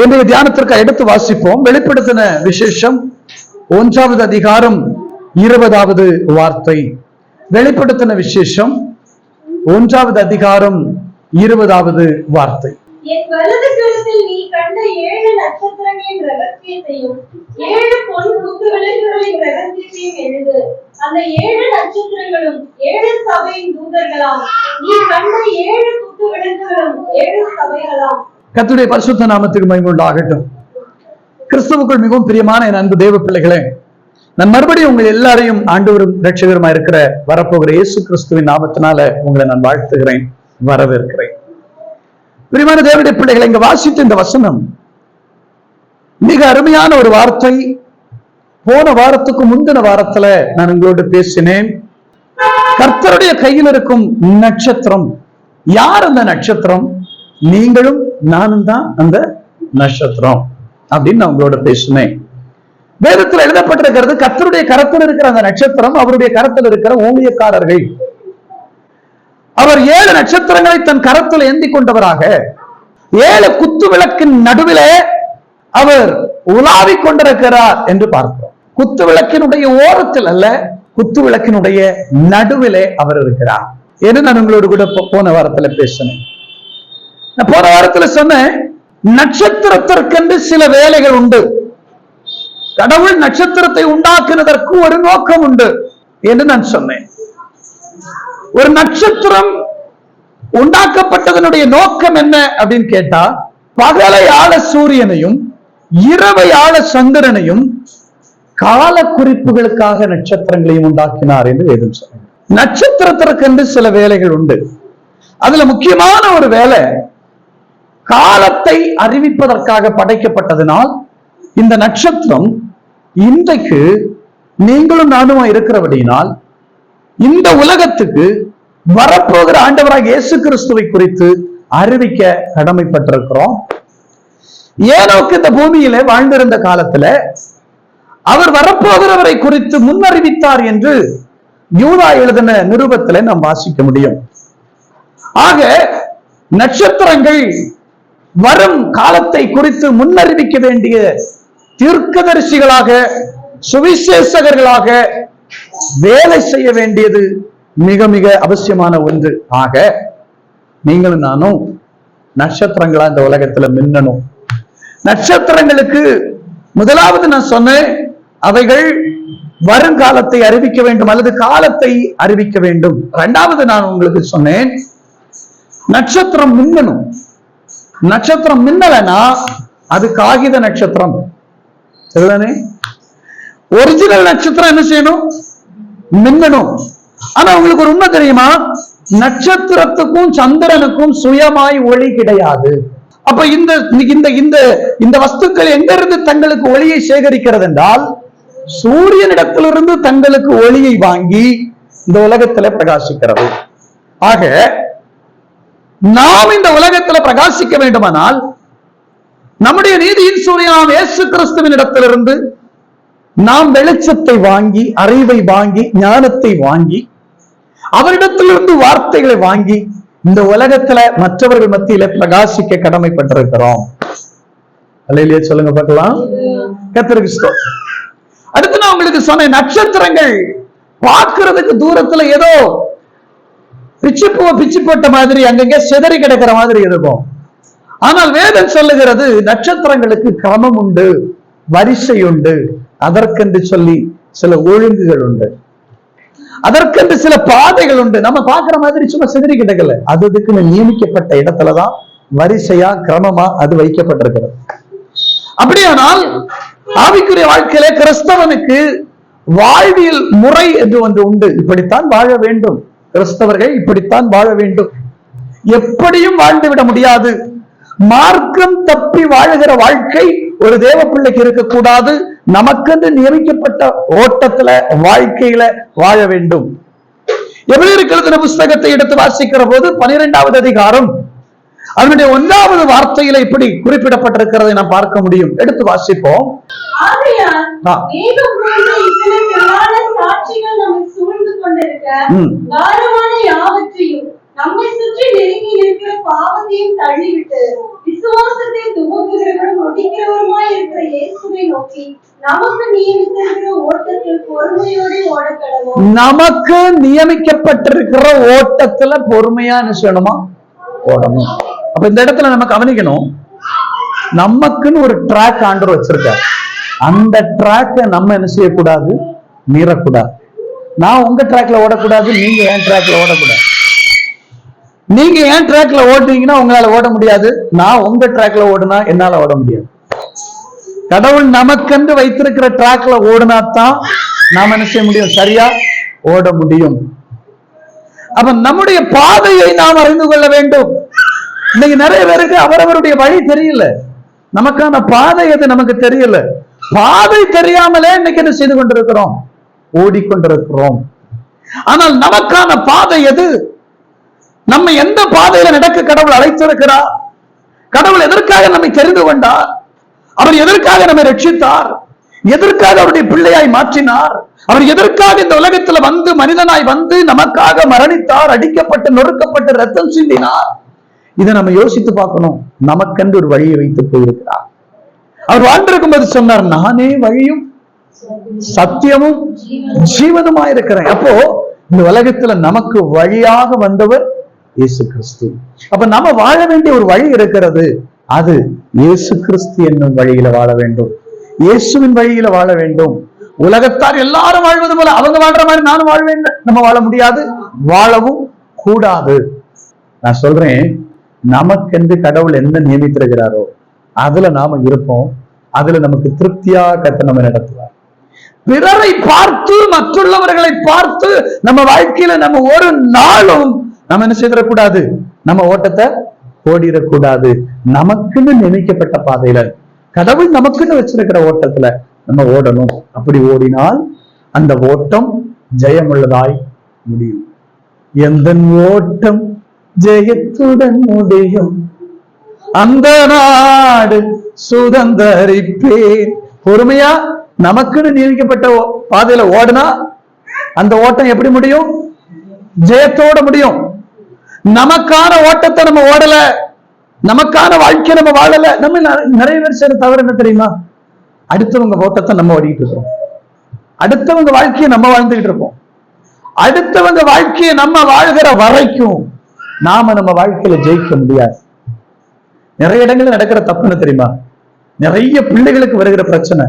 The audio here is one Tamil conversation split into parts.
இன்றைய தியானத்திற்கு எடுத்து வாசிப்போம். வெளிப்படுத்தின விசேஷம் 1வது அதிகாரம் 20வது வார்த்தை. வெளிப்படுத்தின விசேஷம் 1வது அதிகாரம் 20வது வார்த்தை. என் வலது கரத்தில் நீ கண்ட 7 நட்சத்திரங்களின் ரகசியத்தையும் 7 பொன் குத்து விளக்குகளின் ரகசியத்தையும் எழுது. அந்த 7 நட்சத்திரங்களும் 7 சபையின் தூதர்களாம். நீ கண்ட 7 குத்து விளக்குகளும் 7 சபைகளாம். கர்த்தருடைய பரிசுத்த நாமத்துக்கு மகிமை உண்டாகட்டும். கிறிஸ்துவுக்குள் மிகவும் பிரியமான என் அன்பு தேவ பிள்ளைகளே, நான் மறுபடியும் உங்கள் எல்லாரையும் ஆண்டவரும் இரட்சகருமா இருக்கிற வரப்போகிற இயேசு கிறிஸ்துவின் நாமத்தினால உங்களை நான் வாழ்த்துகிறேன், வரவேற்கிறேன். பிரியமான தேவனுடைய பிள்ளைகளை, இங்க வாசித்த இந்த வசனம் மிக அருமையான ஒரு வார்த்தை. போன வாரத்துக்கு முந்தின வாரத்துல நான் உங்களோடு பேசினேன். கர்த்தருடைய கையில் இருக்கும் நட்சத்திரம். யார் அந்த நட்சத்திரம்? நீங்களும் நானும் தான் அந்த நட்சத்திரம் அப்படின்னு நான் உங்களோட பேசினேன். வேதத்தில் எழுதப்பட்டிருக்கிறது, கர்த்தருடைய கரத்தில் இருக்கிற அந்த நட்சத்திரம் அவருடைய கரத்தில் இருக்கிற ஊழியக்காரர்கள். அவர் 7 நட்சத்திரங்களை தன் கரத்தில் ஏந்தி கொண்டவராக 7 குத்து விளக்கின் நடுவிலே அவர் உலாவிக் கொண்டிருக்கிறார் என்று பார்க்கிறோம். குத்து விளக்கினுடைய ஓரத்தில் அல்ல, குத்து விளக்கினுடைய நடுவிலே அவர் இருக்கிறார் என்று நான் உங்களோடு கூட போன வாரத்துல பேசினேன். போன வாரத்துல சொன்னேன், நட்சத்திரத்திற்கென்று சில வேலைகள் உண்டு. கடவுள் நட்சத்திரத்தை உண்டாக்குவதற்கு ஒரு நோக்கம் உண்டு என்று நான் சொன்னேன். ஒரு நட்சத்திரம் உண்டாக்கப்பட்டதனுடைய நோக்கம் என்ன அப்படின்னு கேட்டா, பகலை ஆள சூரியனையும் இரவை ஆள சந்திரனையும் கால குறிப்புகளுக்காக நட்சத்திரங்களையும் உண்டாக்கினார் என்று வேதம் சொன்னார். நட்சத்திரத்திற்கென்று சில வேலைகள் உண்டு. அதுல முக்கியமான ஒரு வேலை காலத்தை அறிவிப்பதற்காக படைக்கப்பட்டதனால் இந்த நட்சத்திரம் இன்றைக்கு நீங்களும் நானும் இருக்கிறபடியினால் இந்த உலகத்துக்கு வரப்போகிற ஆண்டவராக இயேசு கிறிஸ்துவை குறித்து அறிவிக்க கடமைப்பட்டிருக்கிறோம். ஏனோக்கு இந்த பூமியில வாழ்ந்திருந்த காலத்துல அவர் வரப்போகிறவரை குறித்து முன்னறிவித்தார் என்று யூதா எழுதின நிருபத்திலே நாம் வாசிக்க முடியும். ஆக நட்சத்திரங்கள் வரும் காலத்தை குறித்து முன்னறிவிக்க வேண்டிய தீர்க்கதரிசிகளாக, சுவிசேஷகர்களாக வேலை செய்ய வேண்டியது மிக மிக அவசியமான ஒன்று. ஆக நீங்களும் நானும் நட்சத்திரங்களா இந்த உலகத்துல மின்னணும். நட்சத்திரங்களுக்கு முதலாவது நான் சொன்னேன், அவைகள் வருங்காலத்தை அறிவிக்க வேண்டும் அல்லது காலத்தை அறிவிக்க வேண்டும். இரண்டாவது நான் உங்களுக்கு சொன்னேன், நட்சத்திரம் மின்னணும். நட்சத்திரம் மின்னலனா அது காகித நட்சத்திரம். ஒரிஜினல் நட்சத்திரம் என்ன செய்யணும்? மின்னணும். ஆனா உங்களுக்கு ஒரு உண்மை தெரியுமா? நட்சத்திரத்துக்கும் சந்திரனுக்கும் சுயமாய் ஒளி கிடையாது. அப்ப இந்த வஸ்துக்கள் எங்கிருந்து தங்களுக்கு ஒளியை சேகரிக்கிறது என்றால், சூரியனிடத்திலிருந்து தங்களுக்கு ஒளியை வாங்கி இந்த உலகத்துல பிரகாசிக்கிறது. ஆக நாம் இந்த உலகத்துல பிரகாசிக்க வேண்டுமானால் நம்முடைய நீதியின் சூரியனாம் இயேசு கிறிஸ்துவின் இடத்திலிருந்து நாம் வெளிச்சத்தை வாங்கி, அறிவை வாங்கி, ஞானத்தை வாங்கி, அவரிடத்திலிருந்து வார்த்தைகளை வாங்கி இந்த உலகத்துல மற்றவர்கள் மத்தியில பிரகாசிக்க கடமைப்பட்டிருக்கிறோம். அல்லேலூயா சொல்லுங்க பார்க்கலாம். கர்த்தருக்கு ஸ்தோத்திரம். அடுத்து நான் உங்களுக்கு சொன்ன நட்சத்திரங்கள் பார்க்கிறதுக்கு தூரத்துல ஏதோ பிச்சு போட்ட மாதிரி அங்கங்க சிதறி கிடக்கிற மாதிரி இருக்கும். ஆனால் வேதம் சொல்லுகிறது, நட்சத்திரங்களுக்கு கிரமம் உண்டு, வரிசை உண்டு, அதற்கென்று சொல்லி சில ஒழுங்குகள் உண்டு, அதற்கென்று சில பாதைகள் உண்டு. நம்ம பார்க்கிற மாதிரி சும்மா சிதறி கிடக்கல, அதுக்கு நியமிக்கப்பட்ட இடத்துலதான் வரிசையா கிரமமா அது வைக்கப்பட்டிருக்கிறது. அப்படியானால் ஆவிக்குரிய வாழ்க்கையில கிறிஸ்தவனுக்கு வாழ்வியல் முறை என்று ஒன்று உண்டு. இப்படித்தான் வாழ வேண்டும், கிறிஸ்தவர்கள் இப்படித்தான் வாழ வேண்டும். எப்படியும் வாழ்ந்துவிட முடியாது. மார்க்கம் தப்பி வாழுகிற வாழ்க்கை ஒரு தேவ பிள்ளைக்கு இருக்கக்கூடாது. நமக்கென்று நியமிக்கப்பட்ட ஓட்டத்துல வாழ்க்கையில வாழ வேண்டும். எபிரேயருக்கு எழுதின புஸ்தகத்தை எடுத்து வாசிக்கிற போது 12வது அதிகாரம் அதனுடைய 1வது வார்த்தையில இப்படி குறிப்பிடப்பட்டிருக்கிறதை நாம் பார்க்க முடியும். எடுத்து வாசிப்போம். நம்மை சுற்றி நெருங்கி இருக்கிற பாவத்தையும் தள்ளிவிட்டு விசுவாசத்தை துவக்குகிறவரும் முடிக்கிறவருமாய் இருக்கிற இயேசுவை நோக்கி நமக்கு நியமித்திருக்கிற ஓட்டத்தில் பொறுமையோடு ஓடக்கடவோம். நமக்கு நியமிக்கப்பட்டிருக்கிற ஓட்டத்துல பொறுமையா என்ன செய்யணுமா? ஓடணும். அப்ப இந்த இடத்துல நம்ம கவனிக்கணும், நமக்குன்னு ஒரு ட்ராக் ஆண்டவர் வச்சிருக்காரு. அந்த ட்ராக்கை நம்ம என்ன செய்யக்கூடாது? மீறக்கூடாது. நான் உங்க ட்ராக்ல ஓடக்கூடாது, நீங்க ஏன் ட்ராக்ல ஓடக்கூடாது. நீங்க ஏன் ட்ராக்ல ஓடுறீங்கன்னா உங்களால ஓட முடியாது, நான் உங்க ட்ராக்ல ஓடுனா என்னால ஓட முடியாது. கடவுள் நமக்கென்று வைத்திருக்கிற ட்ராக்ல ஓடுனாத்தான் நாம என்ன செய்ய முடியும்? சரியா ஓட முடியும். அப்ப நம்முடைய பாதையை நாம் அறிந்து கொள்ள வேண்டும். இன்னைக்கு நிறைய பேருக்கு அவரவருடைய வழி தெரியல, நமக்கான பாதை எது நமக்கு தெரியல. பாதை தெரியாமலே இன்னைக்கு என்ன செய்து கொண்டிருக்கிறோம்? ஓடிக்கொண்டிருக்கிறோம். ஆனால் நமக்கான பாதை எது? நம்ம எந்த பாதையில நடக்க கடவுள் அழைத்திருக்கிறார்? கடவுள் எதற்காக நம்மை தெரிந்து கொண்டார்? அவர் எதற்காக நம்மை ரட்சித்தார்? எதற்காக அவருடைய பிள்ளையாய் மாற்றினார்? அவர் எதற்காக இந்த உலகத்துல வந்து மனிதனாய் வந்து நமக்காக மரணித்தார், அடிக்கப்பட்டு நொறுக்கப்பட்டு ரத்தம் சிந்தினார்? இதை நம்ம யோசித்து பார்க்கணும். நமக்கென்று ஒரு வழியை வைத்து போயிருக்கிறார். அவர் வாழ்ந்திருக்கும் போது சொன்னார், நானே வழியும் சத்தியமும் ஜீவனுமாயிருக்கிறேன். அப்போ இந்த உலகத்துல நமக்கு வழியாக வந்தவர் இயேசு கிறிஸ்து. அப்ப நம்ம வாழ வேண்டிய ஒரு வழி இருக்கிறது. அது இயேசு கிறிஸ்து என்னும் வழியில வாழ வேண்டும், இயேசுவின் வழியில வாழ வேண்டும். உலகத்தார் எல்லாரும் வாழ்வது போல அவங்க வாழ்ற மாதிரி நானும் வாழ்வேன் நம்ம வாழ முடியாது, வாழவும் கூடாது. நான் சொல்றேன், நமக்கென்று கடவுள் என்ன நியமித்திருக்கிறாரோ அதுல நாம இருப்போம். அதுல நமக்கு திருப்தியா கர்த்தர் நம்ம நடத்துவார். பிறரை பார்த்து, மற்றுள்ளவர்களை பார்த்து நம்ம வாழ்க்கையில நம்ம ஒரு நாளும் நம்ம என்ன செய்திடக்கூடாது? நம்ம ஓட்டத்தை ஓடிடக்கூடாது. நமக்குன்னு நியமிக்கப்பட்ட பாதையில, கடவுள் நமக்குன்னு வச்சிருக்கிற ஓட்டத்துல நம்ம ஓடணும். அப்படி ஓடினால் அந்த ஓட்டம் ஜெயமுள்ளதாய் முடியும். எந்த ஓட்டம் ஜெயத்துடன் முடியும், அந்த நாடு சுதந்தரிப்பேன். பொறுமையா நமக்குன்னு நியமிக்கப்பட்ட பாதையில ஓடுனா அந்த ஓட்டம் எப்படி முடியும்? ஜெயத்தோட முடியும். நமக்கான ஓட்டத்தை நம்ம ஓடல, நமக்கான வாழ்க்கையை நம்ம வாழல. நம்ம நிறைய பேர் செய்யற தவறு என்ன தெரியுமா? அடுத்தவங்க ஓட்டத்தை நம்ம ஓடிட்டு இருக்கோம், அடுத்தவங்க வாழ்க்கையை நம்ம வாழ்ந்துகிட்டு இருக்கோம். அடுத்தவங்க வாழ்க்கையை நம்ம வாழ்கிற வரைக்கும் நாம நம்ம வாழ்க்கையில ஜெயிக்க முடியாது. நிறைய இடங்கள்ல நடக்கிற தப்புன்னு தெரியுமா? நிறைய பிள்ளைகளுக்கு வருகிற பிரச்சனை.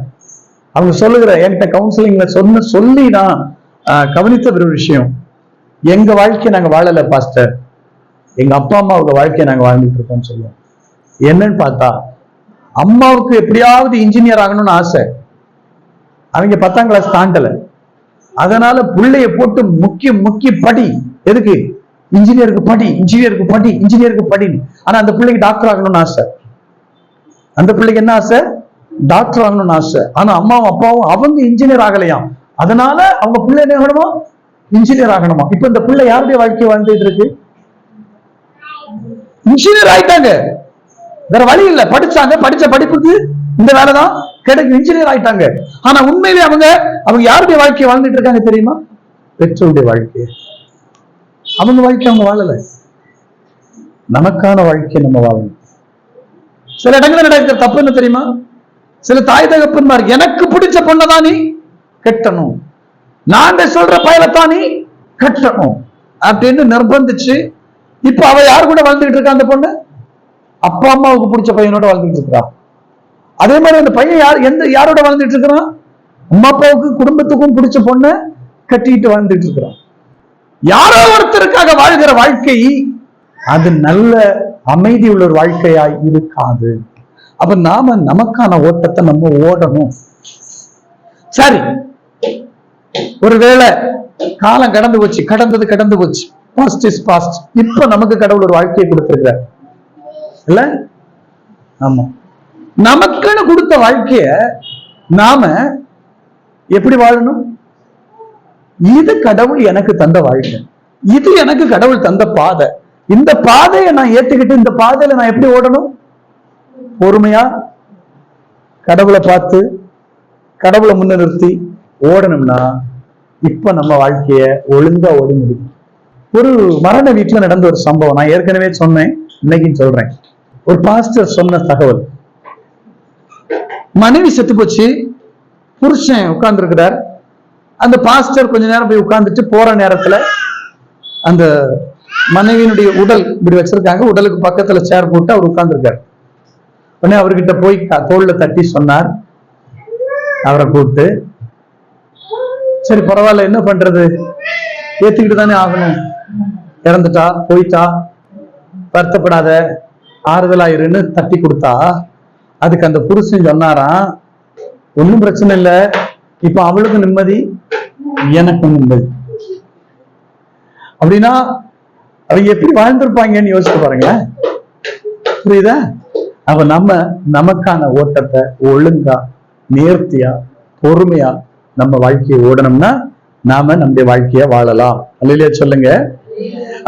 அவங்க சொல்லுகிற, என்கிட்ட கவுன்சிலிங்ல சொல்லி நான் கவனித்த ஒரு விஷயம், எங்க வாழ்க்கையை நாங்க வாழல பாஸ்டர், எங்க அப்பா அம்மாவுக்கு வாழ்க்கையை நாங்க வாழ்ந்துட்டு இருக்கோம்னு சொல்லுவோம். என்னன்னு பார்த்தா, அம்மாவுக்கு எப்படியாவது இன்ஜினியர் ஆகணும்னு ஆசை, அவங்க 10ஆம் கிளாஸ் தாண்டல. அதனால பிள்ளைய போட்டு முக்கிய படி, எதுக்கு? இன்ஜினியருக்கு படி, இன்ஜினியருக்கு படி, இன்ஜினியருக்கு படி. ஆனா அந்த பிள்ளைக்கு டாக்டர் ஆகணும்னு ஆசை. அந்த பிள்ளைக்கு என்ன ஆசை? டாக்டர் ஆகணும்னு ஆசை. ஆனா அம்மாவும் அப்பாவும் அவங்க இன்ஜினியர் ஆகலையாம். அதனால அவங்க பிள்ளை என்ன ஆகணுமா? இன்ஜினியர் ஆகணுமா. இப்ப இந்த பிள்ளை யாருடைய வாழ்க்கையை வாழ்ந்துட்டு இருக்கு? இன்ஜினியர் ஆயிட்டாங்க, வேற வழி இல்ல. படிச்சாங்க, படிச்ச படிப்புக்கு இந்த வேலைதான் கிடைக்கும், இன்ஜினியர் ஆயிட்டாங்க. ஆனா உண்மையிலே அவங்க யாருடைய வாழ்க்கையை வாழ்ந்துட்டு இருக்காங்க தெரியுமா? பெற்றோருடைய வாழ்க்கையை. அவங்க வாழ்க்கை அவங்க வாழல, நமக்கான வாழ்க்கையை நம்ம வாழணும். சில இடங்களில் நடக்கிற தப்பு என்ன தெரியுமா? சில தாய் தகப்பன்மார், எனக்கு பிடிச்ச பொண்ணதான் நீ கட்டணும், நாங்க சொல்ற பயலத்தான் நீ கட்டணும் அப்படின்னு நிர்பந்திச்சு, இப்ப அவ யாரு கூட வாழ்ந்துட்டு இருக்கா? அந்த பொண்ணு அப்பா அம்மாவுக்கு பிடிச்ச பையனோட வாழ்ந்துட்டு இருக்கிறா. அதே மாதிரி அந்த பையன் யாரோட வாழ்ந்துட்டு இருக்கிறான்? அம்மா அப்பாவுக்கு குடும்பத்துக்கும் பிடிச்ச பொண்ணை கட்டிட்டு வாழ்ந்துட்டு இருக்கிறான். யாரோ ஒருத்தருக்காக வாழ்கிற வாழ்க்கை அது நல்ல அமைதி உள்ள ஒரு வாழ்க்கையாய் இருக்காது. அப்ப நாம நமக்கான ஓட்டத்தை நம்ம ஓடணும். சரி, ஒருவேளை காலம் கடந்து போச்சு, கடந்து போச்சு, பாஸ்ட் இஸ் பாஸ்ட். இப்ப நமக்கு கடவுள் ஒரு வாழ்க்கையை கொடுத்திருக்கிறார் இல்ல? ஆமா, நமக்குன்னு கொடுத்த வாழ்க்கைய நாம எப்படி வாழணும்? இது கடவுள் எனக்கு தந்த வாழ்க்கை, இது எனக்கு கடவுள் தந்த பாதை. இந்த பாதையை நான் ஏத்துக்கிட்டு இந்த பாதையில நான் எப்படி ஓடணும்? பொறுமையா கடவுளை பார்த்து கடவுளை முன்னிறுத்தி ஓடணும்னா இப்ப நம்ம வாழ்க்கைய ஒழுங்கா ஓடி முடியும். ஒரு மரண வீட்டுல நடந்த ஒரு சம்பவம் நான் ஏற்கனவே சொன்னேன், இன்னைக்கு சொல்றேன். ஒரு பாஸ்டர் சொன்ன தகவல். மனைவி செத்து போச்சு, புருஷன் உட்கார்ந்து இருக்கிறார். அந்த பாஸ்டர் கொஞ்ச நேரம் போய் உட்கார்ந்துட்டு போற நேரத்துல அந்த மனைவியினுடைய உடல் இப்படி வச்சிருக்காங்க, உடலுக்கு பக்கத்துல சேர் போட்டு அவர் உட்கார்ந்து இருக்காரு. உடனே அவர்கிட்ட போய் தோல்ல தட்டி சொன்னார், அவரை கூப்பிட்டு, சரி பரவாயில்ல, என்ன பண்றது, ஏத்துக்கிட்டு தானே ஆகணும், இறந்துட்டா போயிட்டா, வருத்தப்படாத, ஆறுதலாயிருன்னு தட்டி கொடுத்தா, அதுக்கு அந்த புருஷன் சொன்னாராம், ஒன்னும் பிரச்சனை இல்லை, இப்ப அவளுக்கு நிம்மதி, எனக்கும் நிம்மதி. அப்படின்னா அவங்க எப்படி வாழ்ந்திருப்பாங்கன்னு யோசிச்சு பாருங்களேன். புரியுதா? அப்ப நமக்கான ஓட்டத்தை ஒழுங்கா, நேர்த்தியா, பொறுமையா நம்ம வாழ்க்கையை ஓடணும்னா நாம நம்முடைய வாழ்க்கைய வாழலாம். அல்லையா சொல்லுங்க.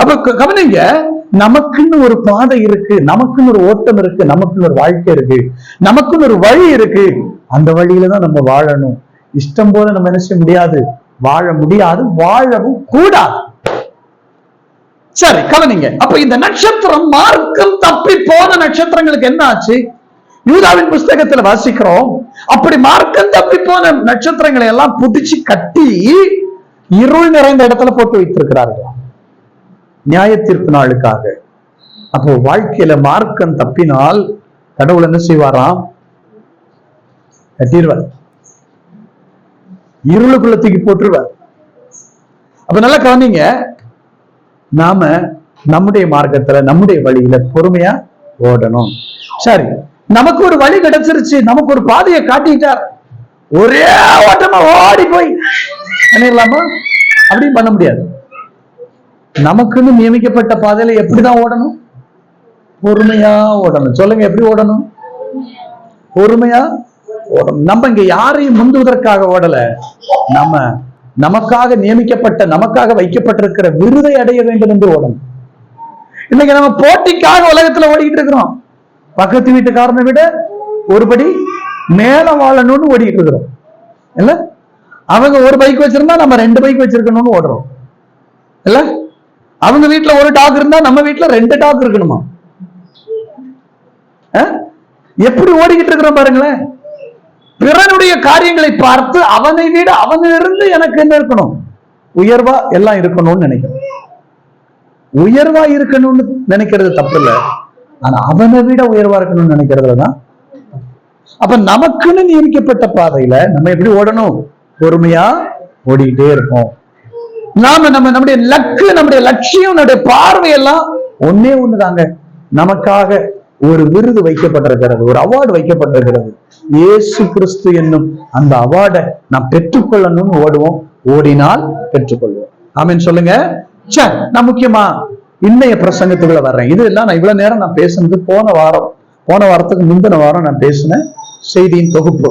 அப்ப கவனிங்க, நமக்குன்னு ஒரு பாதை இருக்கு, நமக்குன்னு ஒரு ஓட்டம் இருக்கு, நமக்குன்னு ஒரு வாழ்க்கை இருக்கு, நமக்குன்னு ஒரு வழி இருக்கு. அந்த வழியில தான் நம்ம வாழணும். இஷ்டம் போல நம்ம என்ன செய்ய முடியாது, வாழ முடியாது, வாழவும் கூடாது. சரி கவனிங்க. அப்ப இந்த நட்சத்திரம் மார்க்கம் தப்பி போன நட்சத்திரங்களுக்கு என்ன ஆச்சு? யூதாவின் புஸ்தகத்துல வாசிக்கிறோம், அப்படி மார்க்கம் தப்பி போன நட்சத்திரங்களை எல்லாம் புடிச்சு கட்டி இருள் நிறைந்த இடத்துல போட்டு வைத்திருக்கிறார்கள் நியாய தீர்ப்பு நாளுக்காக. அப்போ வாழ்க்கையில மார்க்கம் தப்பினால் கடவுள் என்ன செய்வாராம்? கட்டிடுவார், இருளுக்குள்ள தூக்கி போட்டுருவார். அப்ப நல்லா கவனிங்க, நாம நம்முடைய மார்க்கத்துல நம்முடைய வழியில பொறுமையா ஓடணும். சரி, நமக்கு ஒரு வழி கிடைச்சிருச்சு, நமக்கு ஒரு பாதையை காட்டிட்டார், ஒரே ஓட்டமா ஓடி போய் பண்ணிடலாமா? அப்படின்னு பண்ண முடியாது. நமக்குன்னு நியமிக்கப்பட்ட பாதையில எப்படிதான் ஓடணும்? பொறுமையா ஓடணும். சொல்லுங்க, எப்படி ஓடணும்? பொறுமையா ஓடணும். நம்ம இங்க யாரையும் முந்துவதற்காக ஓடல, நம்ம நமக்காக நியமிக்கப்பட்ட, நமக்காக வைக்கப்பட்டிருக்கிற விருதை அடைய வேண்டும் என்று ஓடணும். இன்னைக்கு நம்ம போட்டிக்காக உலகத்துல ஓடிக்கிட்டு இருக்கிறோம். பக்கத்து வீட்டுக்காரனை விட ஒருபடி மேல வாழணும்னு ஓடிக்கிட்டு இருக்கிறோம். இல்ல, அவங்க ஒரு பைக் வச்சிருந்தா நம்ம 2 பைக் வச்சிருக்கணும்னு ஓடுறோம். இல்ல, அவங்க வீட்டுல ஒரு டாக் இருந்தா நம்ம வீட்டுல 2 டாக் இருக்கணுமா? எப்படி ஓடிக்கிட்டு இருக்கிறோம் பாருங்களேன். பிறனுடைய காரியங்களை பார்த்து அவனை விட அவனிலிருந்து எனக்கு என்ன இருக்கணும்? உயர்வா எல்லாம் இருக்கணும்னு நினைக்கிறேன். உயர்வா இருக்கணும்னு நினைக்கிறது தப்பு இல்லை, ஆனா அவனை விட உயர்வா இருக்கணும்னு நினைக்கிறதுலதான். அப்ப நமக்குன்னு நியமிக்கப்பட்ட பாதையில நம்ம எப்படி ஓடணும்? பொறுமையா ஓடிக்கிட்டே இருப்போம். நம்முடைய லக்கு, நம்முடைய லட்சியம், நம்முடைய பார்வையெல்லாம் ஒன்னே ஒண்ணுதாங்க. நமக்காக ஒரு விருது வைக்கப்பட்டிருக்கிறது, ஒரு அவார்டு வைக்கப்பட்டிருக்கிறது. இயேசு கிறிஸ்து என்னும் அந்த அவார்டை நாம் பெற்றுக்கொள்ளணும்னு ஓடுவோம். ஓடினால் பெற்றுக்கொள்வோம். ஆமென் சொல்லுங்க. சரி, நான் முக்கியமா இன்னைய பிரசங்கத்துக்குள்ள வர்றேன். இது எல்லாம் நான் இவ்வளவு நேரம் நான் பேசுனது போன வாரத்துக்கு முந்தின வாரம் நான் பேசின செய்தியின் தொகுப்பு.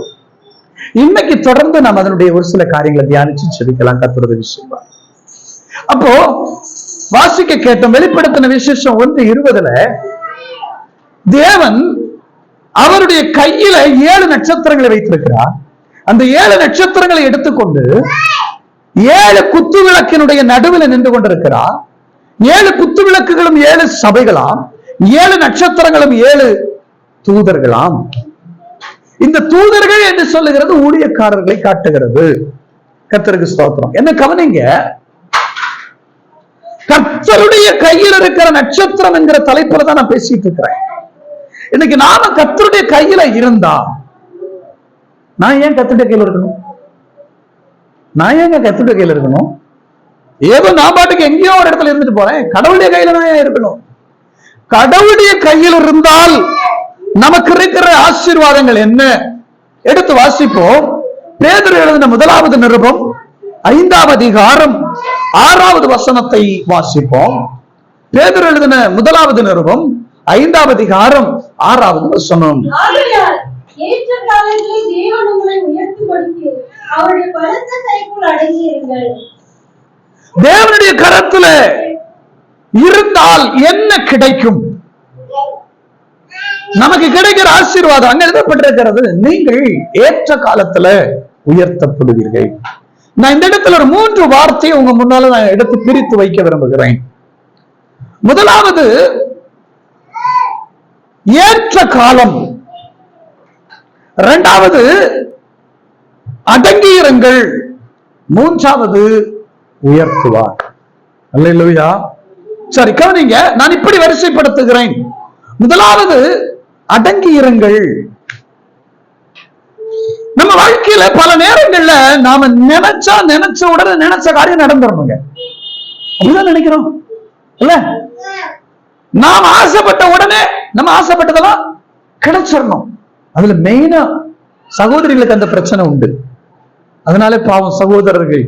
இன்னைக்கு தொடர்ந்து நாம் அதனுடைய ஒரு சில காரியங்களை தியானிச்சு செபிக்கலாம். கர்த்தருடைய விஷயம் அப்போ வாசிக்க கேட்டோம். வெளிப்படுத்தின விசேஷம் 1:20 தேவன் அவருடைய கையில 7 நட்சத்திரங்களை வைத்திருக்கிறார். அந்த 7 நட்சத்திரங்களை எடுத்துக்கொண்டு 7 குத்து விளக்கினுடைய நடுவில் நின்று கொண்டிருக்கிறார். 7 குத்து விளக்குகளும் 7 சபைகளாம், 7 நட்சத்திரங்களும் 7 தூதர்களாம். இந்த தூதர்கள் என்று சொல்லுகிறது ஊழியக்காரர்களை காட்டுகிறது. கர்த்தருக்கு ஸ்தோத்திரம். என்ன கவனிங்க, கர்த்தருடைய கையில் இருக்கிற நட்சத்திரம் என்கிற தலைப்புல தான் நான் பேசிட்டு இருக்கிறேன். இன்னைக்கு நாம கர்த்தருடைய கையில இருந்தா, நான் ஏன் கர்த்தருடைய கையில இருக்கணும்? நான் ஏங்க கர்த்தருடைய கையில இருக்கணும்? ஏதோ நான் பாட்டுக்கு எங்கேயோ ஒரு இடத்துல இருந்துட்டு போறேன். கடவுளுடைய கையில நான் ஏன் இருக்கணும்? கடவுளுடைய கையில் இருந்தால் நமக்கு இருக்கிற ஆசீர்வாதங்கள் என்ன? எடுத்து வாசிப்போம். பேதுரு எழுதின 1வது நிருபம் 5வது அதிகாரம் 6வது வசனத்தை வாசிப்போம். பேதுரு எழுதின 1வது நிருபம் 5வது அதிகாரம் 6வது வசனம். ஏற்ற காலங்களில் தேவன் உங்களை உயர்த்தும்படிக்கு அவருடைய பலத்த கைக்குள் அடங்கியிருங்கள். தேவனுடைய கரத்துல இருந்தால் என்ன கிடைக்கும்? நமக்கு கிடைக்கிற ஆசீர்வாதம் அங்க எழுதப்பட்டிருக்கிறது, நீங்கள் ஏற்ற காலத்துல உயர்த்தப்படுவீர்கள். நான் இந்த இடத்துல ஒரு 3 வார்த்தையை உங்க முன்னால நான் எடுத்து பிரித்து வைக்க விரும்புகிறேன். முதலாவது, ஏற்ற காலம். இரண்டாவது அடங்கியிருங்கள். மூன்றாவது உயர்த்துவார். அல்லேலூயா. சரி, கவனிங்க, நான் இப்படி வரிசைப்படுத்துகிறேன். முதலாவது அடங்கியிருங்கள். நம்ம வாழ்க்கையில பல நேரங்கள்ல நாம நினைச்ச உடனே நினைச்ச காரியம் நடந்துடணுங்க. அப்படிதான் நினைக்கிறோம் இல்ல? நாம் ஆசைப்பட்ட உடனே நம்ம ஆசைப்பட்டதெல்லாம் கிடைச்சிடணும். அதுல மெயினா சகோதரிகளுக்கு அந்த பிரச்சனை உண்டு. அதனால பாவம் சகோதரர்கள்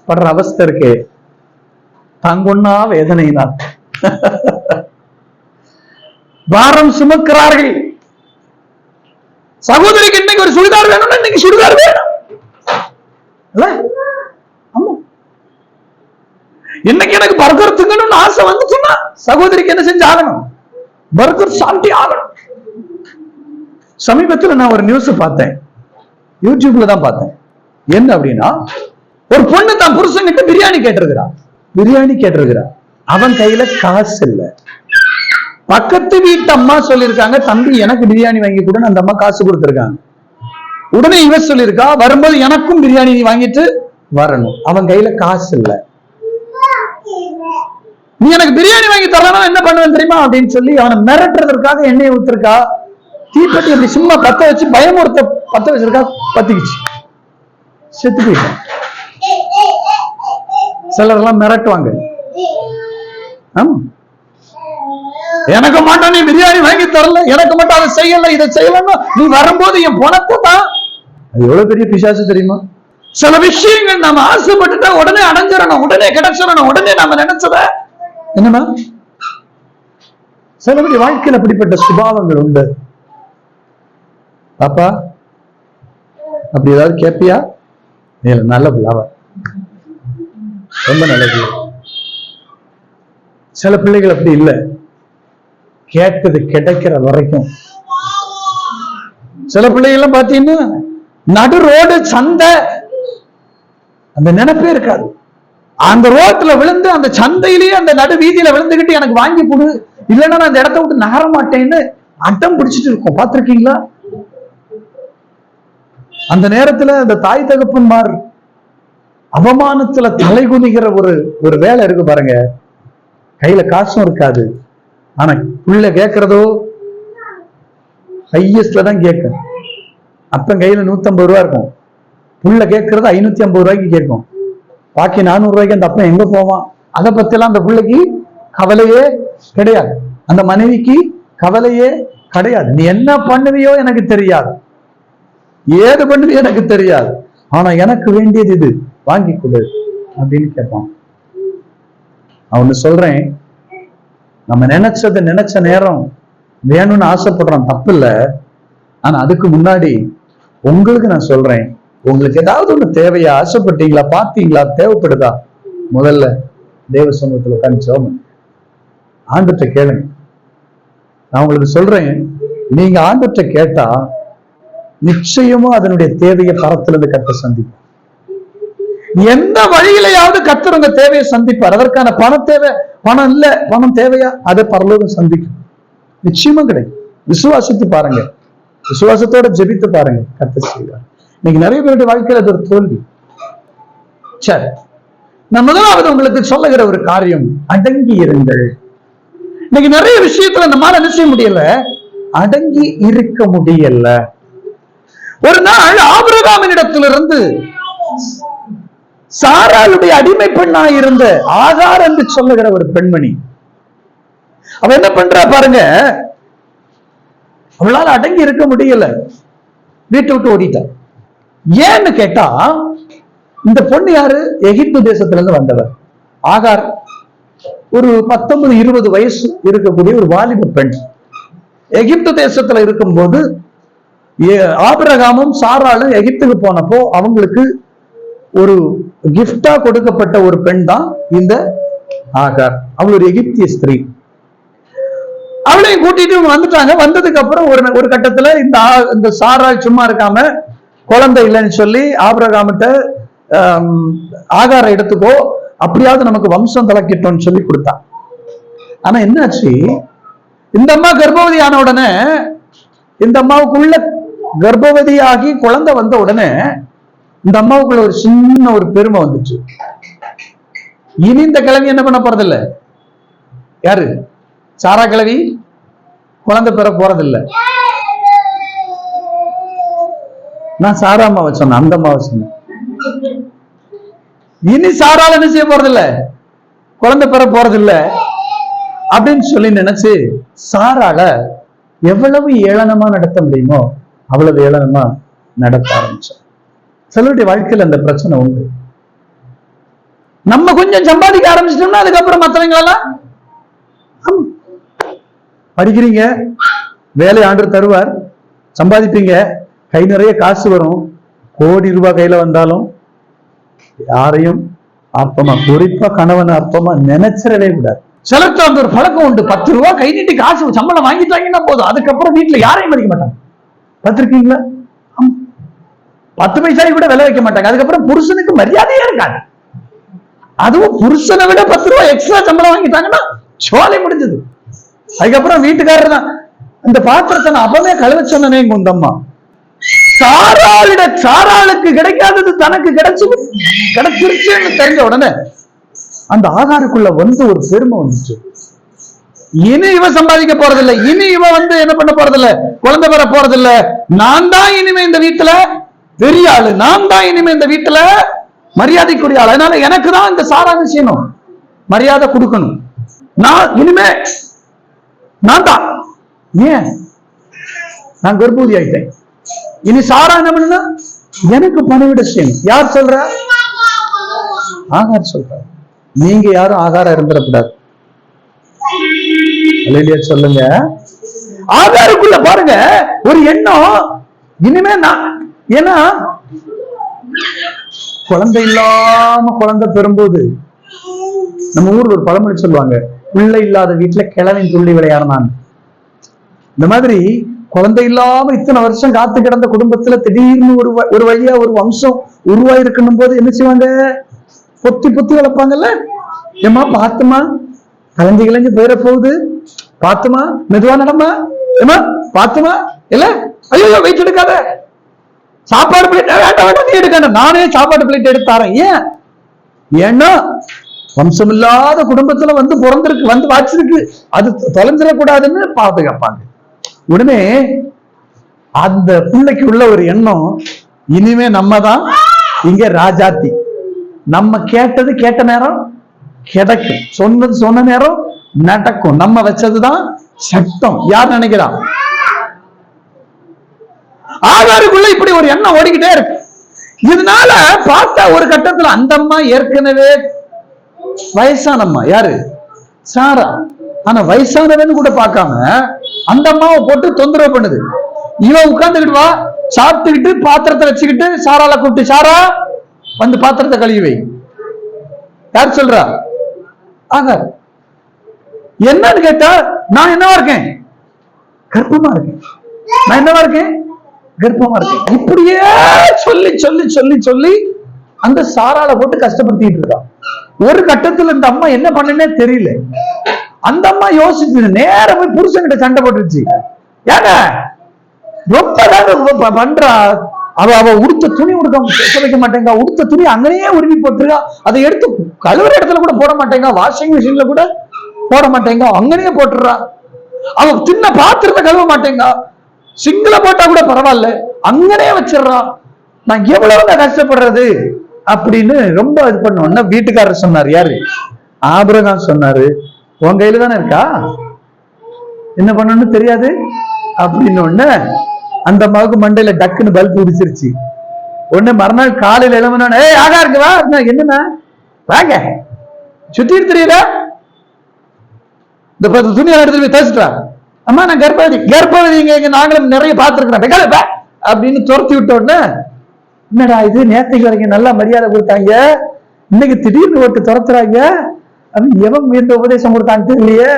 படுற அவஸ்தை இருக்கே, தாங்கொன்னா வேதனையினால் பாரம் சுமக்கிறார்கள். சகோதரிக்கு இன்னைக்கு ஒரு சுடிதார் வேணும்னா இன்னைக்கு சுடிதார் வேணும். இன்னைக்கு எனக்கு பர்கர் திங்கணும்னு ஆசை வந்துச்சுன்னா சகோதரிக்கு என்ன செஞ்சு ஆகணும்? பர்கர் சாப்பிட்டு ஆகணும். சமீபத்தில் நான் ஒரு நியூஸ் பார்த்தேன், யூடியூப்ல தான் பார்த்தேன். என்ன அப்படின்னா, ஒரு பொண்ணு தான் புருஷன்கிட்ட பிரியாணி கேட்டிருக்கிறா. அவன் கையில காசு இல்ல. பக்கத்து வீட்டு அம்மா சொல்லிருக்காங்க, தம்பி எனக்கு பிரியாணி வாங்கி கொடுன்னு. அந்த அம்மா காசு கொடுத்திருக்காங்க. உடனே இவ சொல்லிருக்கா, வரும்போது எனக்கும் பிரியாணி நீ வாங்கிட்டு வரணும். அவன் கையில காசு இல்ல. நீ எனக்கு பிரியாணி வாங்கி தரலாம் என்ன பண்ணுவேன் தெரியுமா அப்படின்னு சொல்லி அவனை மிரட்டுறதற்காக எண்ணெயை ஊத்திருக்கா. தீப்பெட்டி அப்படி சும்மா பத்த வச்சு பயமுறுத்த பத்த வச்சிருக்கா. பத்திக்குச்சு, செத்து போயிட்டான். சிலர் எல்லாம் மிரட்டுவாங்க, எனக்கு மட்டும் நீ பிரியாணி வாங்கி தரல, எனக்கு மட்டும் அதை செய்யல இதை செய்யலன்னா நீ வரும்போது என் பணத்தை தான். அது எவ்வளவு பெரிய பிசாசு தெரியுமா? சில விஷயங்கள் நாம ஆசைப்பட்டுட்டா உடனே அடைஞ்சிடணும், உடனே கிடைச்சிடணும், உடனே நாம நினைச்சத என்னன்னா, சிலபடி வாழ்க்கையில் அப்படிப்பட்ட சுபாவங்கள் உண்டு. பாப்பா அப்படி ஏதாவது கேட்பியா? நல்ல பிள்ளாவ, ரொம்ப நல்ல பிள்ளை. சில பிள்ளைகள் அப்படி இல்லை, கேட்டது கிடைக்கிற வரைக்கும். சில பிள்ளைகள் பாத்தீங்கன்னா நடு ரோடு சந்தை அந்த நினைப்பே இருக்காது. அந்த ரோட்ல விழுந்து அந்த சந்தையிலேயே அந்த நடு வீதியில விழுந்துகிட்டு எனக்கு வாங்கி கொடு, இல்லைன்னா நான் அந்த இடத்த விட்டு நகர மாட்டேன்னு அட்டம் பிடிச்சிட்டு இருக்கும். பார்த்திருக்கீங்களா? அந்த நேரத்துல அந்த தாய் தகப்பன்மார் அவமானத்துல தலை குனிகிற ஒரு வேலை இருக்கு பாருங்க. கையில காசும் இருக்காது, ஆனா புள்ள கேட்கறதோ ஹையஸ்ட்ல தான் கேட்கும். அப்ப கையில 150 ரூபா இருக்கும், புள்ள கேட்கறது 550 ரூபாய்க்கு கேட்கும். பாக்கி 400 ரூபாய்க்கு அந்த அப்பன் எங்க போவான்? அதை பத்தி எல்லாம் அந்த பிள்ளைக்கு கவலையே கிடையாது, அந்த மனைவிக்கு கவலையே கிடையாது. நீ என்ன பண்ணுவியோ எனக்கு தெரியாது, ஏது பண்ணுவியோ எனக்கு தெரியாது, ஆனா எனக்கு வேண்டியது இது, வாங்கி கொடு அப்படின்னு கேட்பான். அவனு சொல்றேன், நம்ம நினைச்ச நேரம் வேணும்னு ஆசைப்படுறோம், தப்பு இல்லை. ஆனா அதுக்கு முன்னாடி உங்களுக்கு நான் சொல்றேன், உங்களுக்கு ஏதாவது ஒண்ணு தேவையா? ஆசைப்பட்டீங்களா? பார்த்தீங்களா? தேவைப்படுதா? முதல்ல தேவ சமூகத்துல உட்காந்து ஆண்டவர்கிட்ட கேளுங்க. நான் உங்களுக்கு சொல்றேன், நீங்க ஆண்டவர்கிட்ட கேட்டா நிச்சயமா அதனுடைய தேவையை பரத்திலிருந்து கர்த்தர் சந்திப்பார். எந்த வழியிலையாவது கர்த்தர் உங்க தேவையை சந்திப்பார். அதற்கான பணம் இல்ல, பணம் தேவையா? அதை பரலோகம் சந்திக்கும், நிச்சயமா கிடைக்கும். விசுவாசித்து பாருங்க, விசுவாசத்தோட ஜெபித்து பாருங்க, கர்த்தர் செய்வார். இன்னைக்கு நிறைய பேருடைய வாழ்க்கையில அது ஒரு தோல்வி. சரி, நான் முதலாவது உங்களுக்கு சொல்லுகிற ஒரு காரியம், அடங்கி இருங்கள். இன்னைக்கு நிறைய விஷயத்துல நம்மால என்ன செய்ய முடியல? அடங்கி இருக்க முடியல. ஒரு நாள் ஆபிரகாமினிடத்திலிருந்து சாராளுடைய அடிமை பெண்ணா இருந்த ஆகார் என்று சொல்லுகிற ஒரு பெண்மணி, அவ என்ன பண்றா பாருங்க, அவளால் அடங்கி இருக்க முடியல, வீட்டை விட்டு ஓடிட்டா. ஏன்னு கேட்டா, இந்த பொண்ணு யாரு? எகிப்து தேசத்துல இருந்து வந்தவர். ஆகார் ஒரு 19-20 வயசு இருக்கக்கூடிய ஒரு வாலிப பெண். எகிப்து தேசத்துல இருக்கும்போது ஆபிரகாமும் சாராளும் எகிப்துக்கு போனப்போ அவங்களுக்கு ஒரு கிஃப்டா கொடுக்கப்பட்ட ஒரு பெண் தான் இந்த ஆகார். அவள் ஒரு எகிப்திய ஸ்திரீ. அவளையும் கூட்டிட்டு வந்துட்டாங்க. வந்ததுக்கு அப்புறம் ஒரு கட்டத்துல இந்த சாராள் சும்மா இருக்காம, குழந்தை இல்லைன்னு சொல்லி ஆபிரகாமிட்ட ஆகாரை எடுத்துக்கோ, அப்படியாவது நமக்கு வம்சம் தலைக்கிட்டோம்னு சொல்லி கொடுத்தான். ஆனா என்னாச்சு, இந்த அம்மா கர்ப்பவதி ஆன உடனே, இந்த அம்மாவுக்குள்ள கர்ப்பவதியாகி குழந்தை வந்த உடனே இந்த அம்மாவுக்குள்ள ஒரு சின்ன ஒரு பெருமை வந்துச்சு. இனி இந்த கிழவி என்ன பண்ண போறதில்ல, யாரு சாரா கிழவி குழந்தை பெற போறதில்லை. நான் சாரா அம்மாவை சொன்னேன், அந்த அம்மாவை சொன்னேன். இனி சாரால என்ன செய்ய போறதில்ல, குழந்தை பெற போறதில்ல அப்படின்னு சொல்லி நினைச்சு சாரால எவ்வளவு ஏளனமா நடத்த முடியுமோ அவ்வளவு ஏளனமா நடத்த ஆரம்பிச்சோம். சிலருடைய வாழ்க்கையில் அந்த பிரச்சனை உண்டு. நம்ம கொஞ்சம் சம்பாதிக்க ஆரம்பிச்சிட்டோம்னா அதுக்கப்புறம் மற்றவங்க எல்லாம் படிக்கிறீங்க, வேலை ஆண்டு தருவார், சம்பாதிப்பீங்க, கை நிறைய காசு வரும், கோடி ரூபாய் கையில வந்தாலும் யாரையும் அற்பமா, குறிப்பா கணவன் அற்பமா நினைச்சிடவே கூடாது. சிலருக்கு அந்த ஒரு பழக்கம் உண்டு, 10 ரூபாய் கை நீட்டி காசு சம்பளம் வாங்கிட்டாங்கன்னா போதும், அதுக்கப்புறம் வீட்டுல யாரையும் மதிக்க மாட்டாங்க. பார்த்திருக்கீங்களா? 10 பைசாவை கூட விலை வைக்க மாட்டாங்க. அதுக்கப்புறம் புருஷனுக்கு மரியாதையே இருக்காது. அதுவும் புருஷனை விட 10 ரூபாய் எக்ஸ்ட்ரா சம்பளம் வாங்கிட்டாங்கன்னா சோலை முடிஞ்சது. அதுக்கப்புறம் வீட்டுக்காரர் தான் இந்த பாத்திரத்தை நான் அப்பவே கழுவ சொன்னனே குந்தம்மா. சாராளுக்கு கிடைக்காதது தனக்கு கிடைச்சிருச்சுன்னு தெரிஞ்ச உடனே அந்த ஆகாருக்குள்ள வந்து ஒரு பெருமை வந்துச்சு. இனி இவ சம்பாதிக்க போறதில்லை, இனி இவ என்ன பண்ண போறதில்லை, குழந்தை பெற போறதில்லை, நான் தான் இனிமே இந்த வீட்டுல பெரிய ஆளு, நான் தான் இனிமே இந்த வீட்டுல மரியாதைக்குரிய ஆள், அதனால எனக்கு தான் இந்த சாரா செய்யணும், மரியாதை கொடுக்கணும், நான் இனிமே நான் தான். ஏன்? நான் கர்ப்பவதி ஆயிட்டேன், இனி சாரா என்ன பண்ணுனா எனக்கு பணிவிட செய்யணும். யார் சொல்ற? ஆகார் சொல்ற. நீங்க யாரும் ஆகாரா இருந்துடக்கூடாது. சொல்லுங்க. ஆகாருக்குள்ள பாருங்க ஒரு எண்ணம், இனிமே நான், ஏன்னா குழந்தை இல்லாம குழந்தை பெறும்போது நம்ம ஊர்ல ஒரு பழமொழி சொல்லுவாங்க, பிள்ளை இல்லாத வீட்டுல கிழவன் துள்ளி விளையாடுனான். இந்த மாதிரி குழந்தை இல்லாம இத்தனை வருஷம் காத்து கிடந்த குடும்பத்துல திடீர்னு ஒரு வழியா ஒரு வம்சம் உருவாயிருக்கணும் போது என்ன செய்வாங்க, பொத்தி பொத்தி வளர்ப்பாங்கல்ல. ஏமா பாத்துமா, கலைஞ்சு கிளைஞ்சு போயிட போகுது, பாத்துமா, மெதுவா நடமா, ஏமா பாத்துமா, இல்ல ஐயோ வெயிட் எடுக்காத, சாப்பாடு பிளேட் வேண்டாம் வேண்டாம் நீ எடுக்க, நானே சாப்பாடு பிளேட் எடுத்தாரேன். ஏன்? ஏன்னா வம்சம் இல்லாத குடும்பத்துல பிறந்திருக்கு, வாச்சிருக்கு, அது தொலைஞ்சிடக்கூடாதுன்னு பாதுகாப்பாங்க. உடனே அந்த பிள்ளைக்கு உள்ள ஒரு எண்ணம், இனிமே நம்ம தான் இங்க ராஜாத்தி, நம்ம கேட்டது கேட்ட நேரம் கிடைக்கும், சொன்னது சொன்ன நேரம் நடக்கும், நம்ம வச்சதுதான் சட்டம். யார் நினைக்கிறான்? ஆகாருக்குள்ள இப்படி ஒரு எண்ணம் ஓடிக்கிட்டே இருக்கு. இதனால பார்த்தா ஒரு கட்டத்துல அந்த அம்மா ஏற்கனவே வயசானம்மா, யாரு? சாரா. ஆனா வயசானவன்னு கூட பார்க்காம அந்த அம்மாவை போட்டு தொந்தரவு பண்ணுது. இவன் உட்கார்ந்துக்கிட்டு வா, சாப்பிட்டுக்கிட்டு பாத்திரத்தை வச்சுக்கிட்டு சாரால கூப்பிட்டு, சாரா வந்து பாத்திரத்தை கழுவி வை. யார் சொல்றா? ஆகார். என்னன்னு கேட்டா, நான் என்னவா இருக்கேன்? கர்ப்பமா இருக்கேன். நான் என்னவா இருக்கேன்? கர்ப்பமா இருக்கேன். இப்படியே சொல்லி சொல்லி சொல்லி சொல்லி அந்த சாரால போட்டு கஷ்டப்படுத்திட்டு இருக்கான். ஒரு கட்டத்துல இந்த அம்மா என்ன பண்ணனே தெரியல. அந்த அம்மா யோசிச்சு நேரம் போய் புருஷன்கிட்ட சண்டை போட்டுருச்சு. ஏங்க ரொம்ப பண்றா, அவ உடுத்த துணி வைக்க மாட்டேங்க, உடுத்த துணி அங்கேயே உருவி போட்டுருக்கா, அதை எடுத்து கழுவுற இடத்துல கூட போட மாட்டேங்க, வாஷிங் மிஷின்ல கூட போட மாட்டேங்க, அங்கேயே போட்டுறா. அவ சின்ன பாத்திரத்தை கழுவ மாட்டேங்க, சிங்கிள போட்டா கூட பரவாயில்ல, அங்கனே வச்சிடறா. நான் எவ்வளவு கஷ்டப்படுறது அப்படின்னு ரொம்ப இது பண்ணோம்னா வீட்டுக்காரர் சொன்னார். யாரு? ஆபிரகாம் சொன்னாரு, உன் கையில தானே இருக்கா, என்ன பண்ணணும்னு தெரியாது அப்படின்னு ஒண்ணு அந்த அம்மாவுக்கு மண்டையில டக்குன்னு பல்ப் உடிச்சிருச்சு. ஒண்ணு மறுநாள் காலையில எழுவனோன்னு, ஏய் ஆகா இருக்கு வா, என்னன்னா வாங்க சுத்திட்டு தெரியுதா, இந்த துணியை எடுத்து போய் தேய்ச்சிட்டா. அம்மா நான் கர்ப்பவதி இங்க நாங்களும் நிறைய பார்த்துருக்கிறோம் அப்படின்னு துரத்தி விட்ட உடனே, என்னடா இது, நேற்றுக்கு வரைக்கும் நல்லா மரியாதை கொடுத்தாங்க, இன்னைக்கு திடீர்னு ஓட்டு துரத்துறாங்க, அது எவன் எந்த உபதேசம் கொடுத்தாங்க தெரியலையே,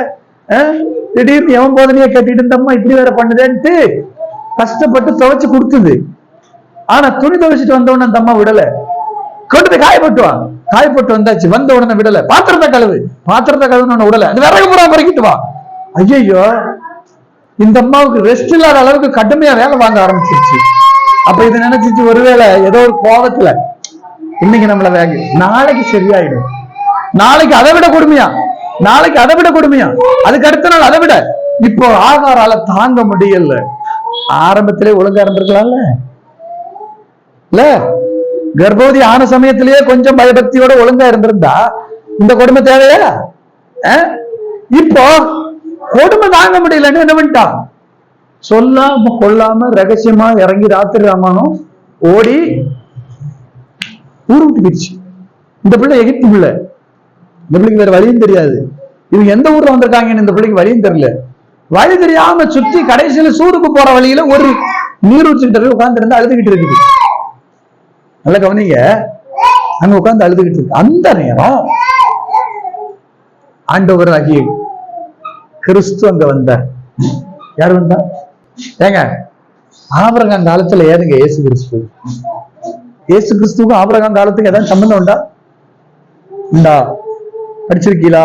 திடீர்னு எவன் போதனையே கட்டிட்டு இருந்தம்மா இப்படி வேற பண்ணுதேன்ட்டு கஷ்டப்பட்டு துவைச்சு கொடுத்துது. ஆனா துணி துவைச்சிட்டு வந்த உடனே அந்த அம்மா விடல, கொண்டு போய் காயப்பட்டுவான். காயப்பட்டு வந்தாச்சு, வந்த உடனே விடல, பாத்திரத்தை கழுவுன்னு விடல, அந்த விறகு புறா பறிக்கிட்டு வா. ஐயோ இந்த அம்மாவுக்கு ரெஸ்ட் இல்லாத அளவுக்கு கடுமையா வேலை வாங்க ஆரம்பிச்சிருச்சு. அப்ப இதை நினைச்சிச்சு, ஒருவேளை ஏதோ ஒரு கோபத்துல இன்னைக்கு நம்மள வேக, நாளைக்கு சரியாயிடும், நாளைக்கு அதை விட கொடுமையா, நாளைக்கு அதை விட கொடுமையா, அதுக்கு அடுத்த நாள் அதை விட. இப்போ ஆகாரால தாங்க முடியல. ஆரம்பத்திலே ஒழுங்கா இருந்திருக்கலாம்ல இல்ல? கர்ப்பவதி ஆன சமயத்திலேயே கொஞ்சம் பயபக்தியோட ஒழுங்கா இருந்திருந்தா இந்த கொடுமை தேவையா? இப்போ கொடுமை தாங்க முடியலன்னு என்ன பண்ணிட்டான், சொல்லாம கொள்ளாம ரகசியமா இறங்கி ராத்திரி ராமானும் ஓடி ஊரு விட்டு போயிடுச்சு. இந்த பிள்ளை எகிப்து பிள்ளை, இந்த பிள்ளைக்கு வேற வழியும் தெரியாது. இவங்க எந்த ஊர்ல வந்திருக்காங்கன்னு இந்த பிள்ளைக்கு வழியும் தெரியல. வழி தெரியாம சுத்தி கடைசியில சூருக்கு போற வழியில ஒரு நீரூற்றுக்கிட்ட போய் உட்கார்ந்து இருந்து அழுதுகிட்டு இருக்குது. நல்ல கவனிங்க, அங்க உட்கார்ந்து அழுதுகிட்டு இருக்கு. அந்த நேரம் ஆண்டவர் ஆகிய கிறிஸ்து அங்க வந்தார். யார் வந்தா? ஏங்க, ஆபிரகாம் காலத்துல ஏதுங்க இயேசு கிறிஸ்து? இயேசு கிறிஸ்துக்கும் ஆபிரகாம் காலத்துக்கு ஏதாவது சம்பந்தம் உண்டா? உண்டா? படிச்சிருக்கீங்களா?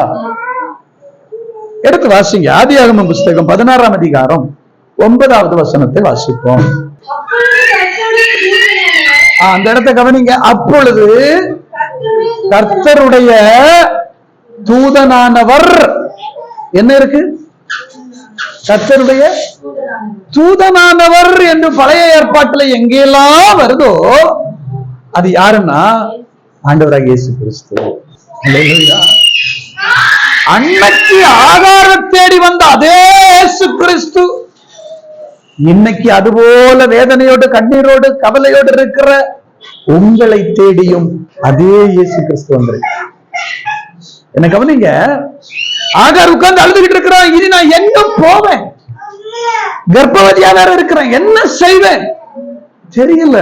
எடுத்து வாசிங்க. ஆதியாகமம் புஸ்தகம் 16ஆம் அதிகாரம் 9வது வசனத்தை வாசிப்போம். அந்த இடத்தை கவனிங்க. அப்பொழுது கர்த்தருடைய தூதனானவர், என்ன இருக்கு? கர்த்தருடைய தூதனானவர் என்று பழைய ஏற்பாட்டுல எங்கெல்லாம் வருதோ அது யாருன்னா ஆண்டவராகிய இயேசு கிறிஸ்து. அன்னைக்கு ஆகாரம் தேடி வந்த அதே இயேசு கிறிஸ்து இன்னைக்கு அதுபோல வேதனையோடு கண்ணீரோடு கவலையோடு இருக்கிற உங்களை தேடியும் அதே இயேசு கிறிஸ்து வந்திருக்கு. என்ன கவனிங்க, ஆகார் உட்கார்ந்து அழுதுகிட்டு இருக்கிறான். இனி நான் எங்க போவேன்? கர்ப்பவதியா வேற இருக்கிறேன், என்ன செய்வேன் தெரியல.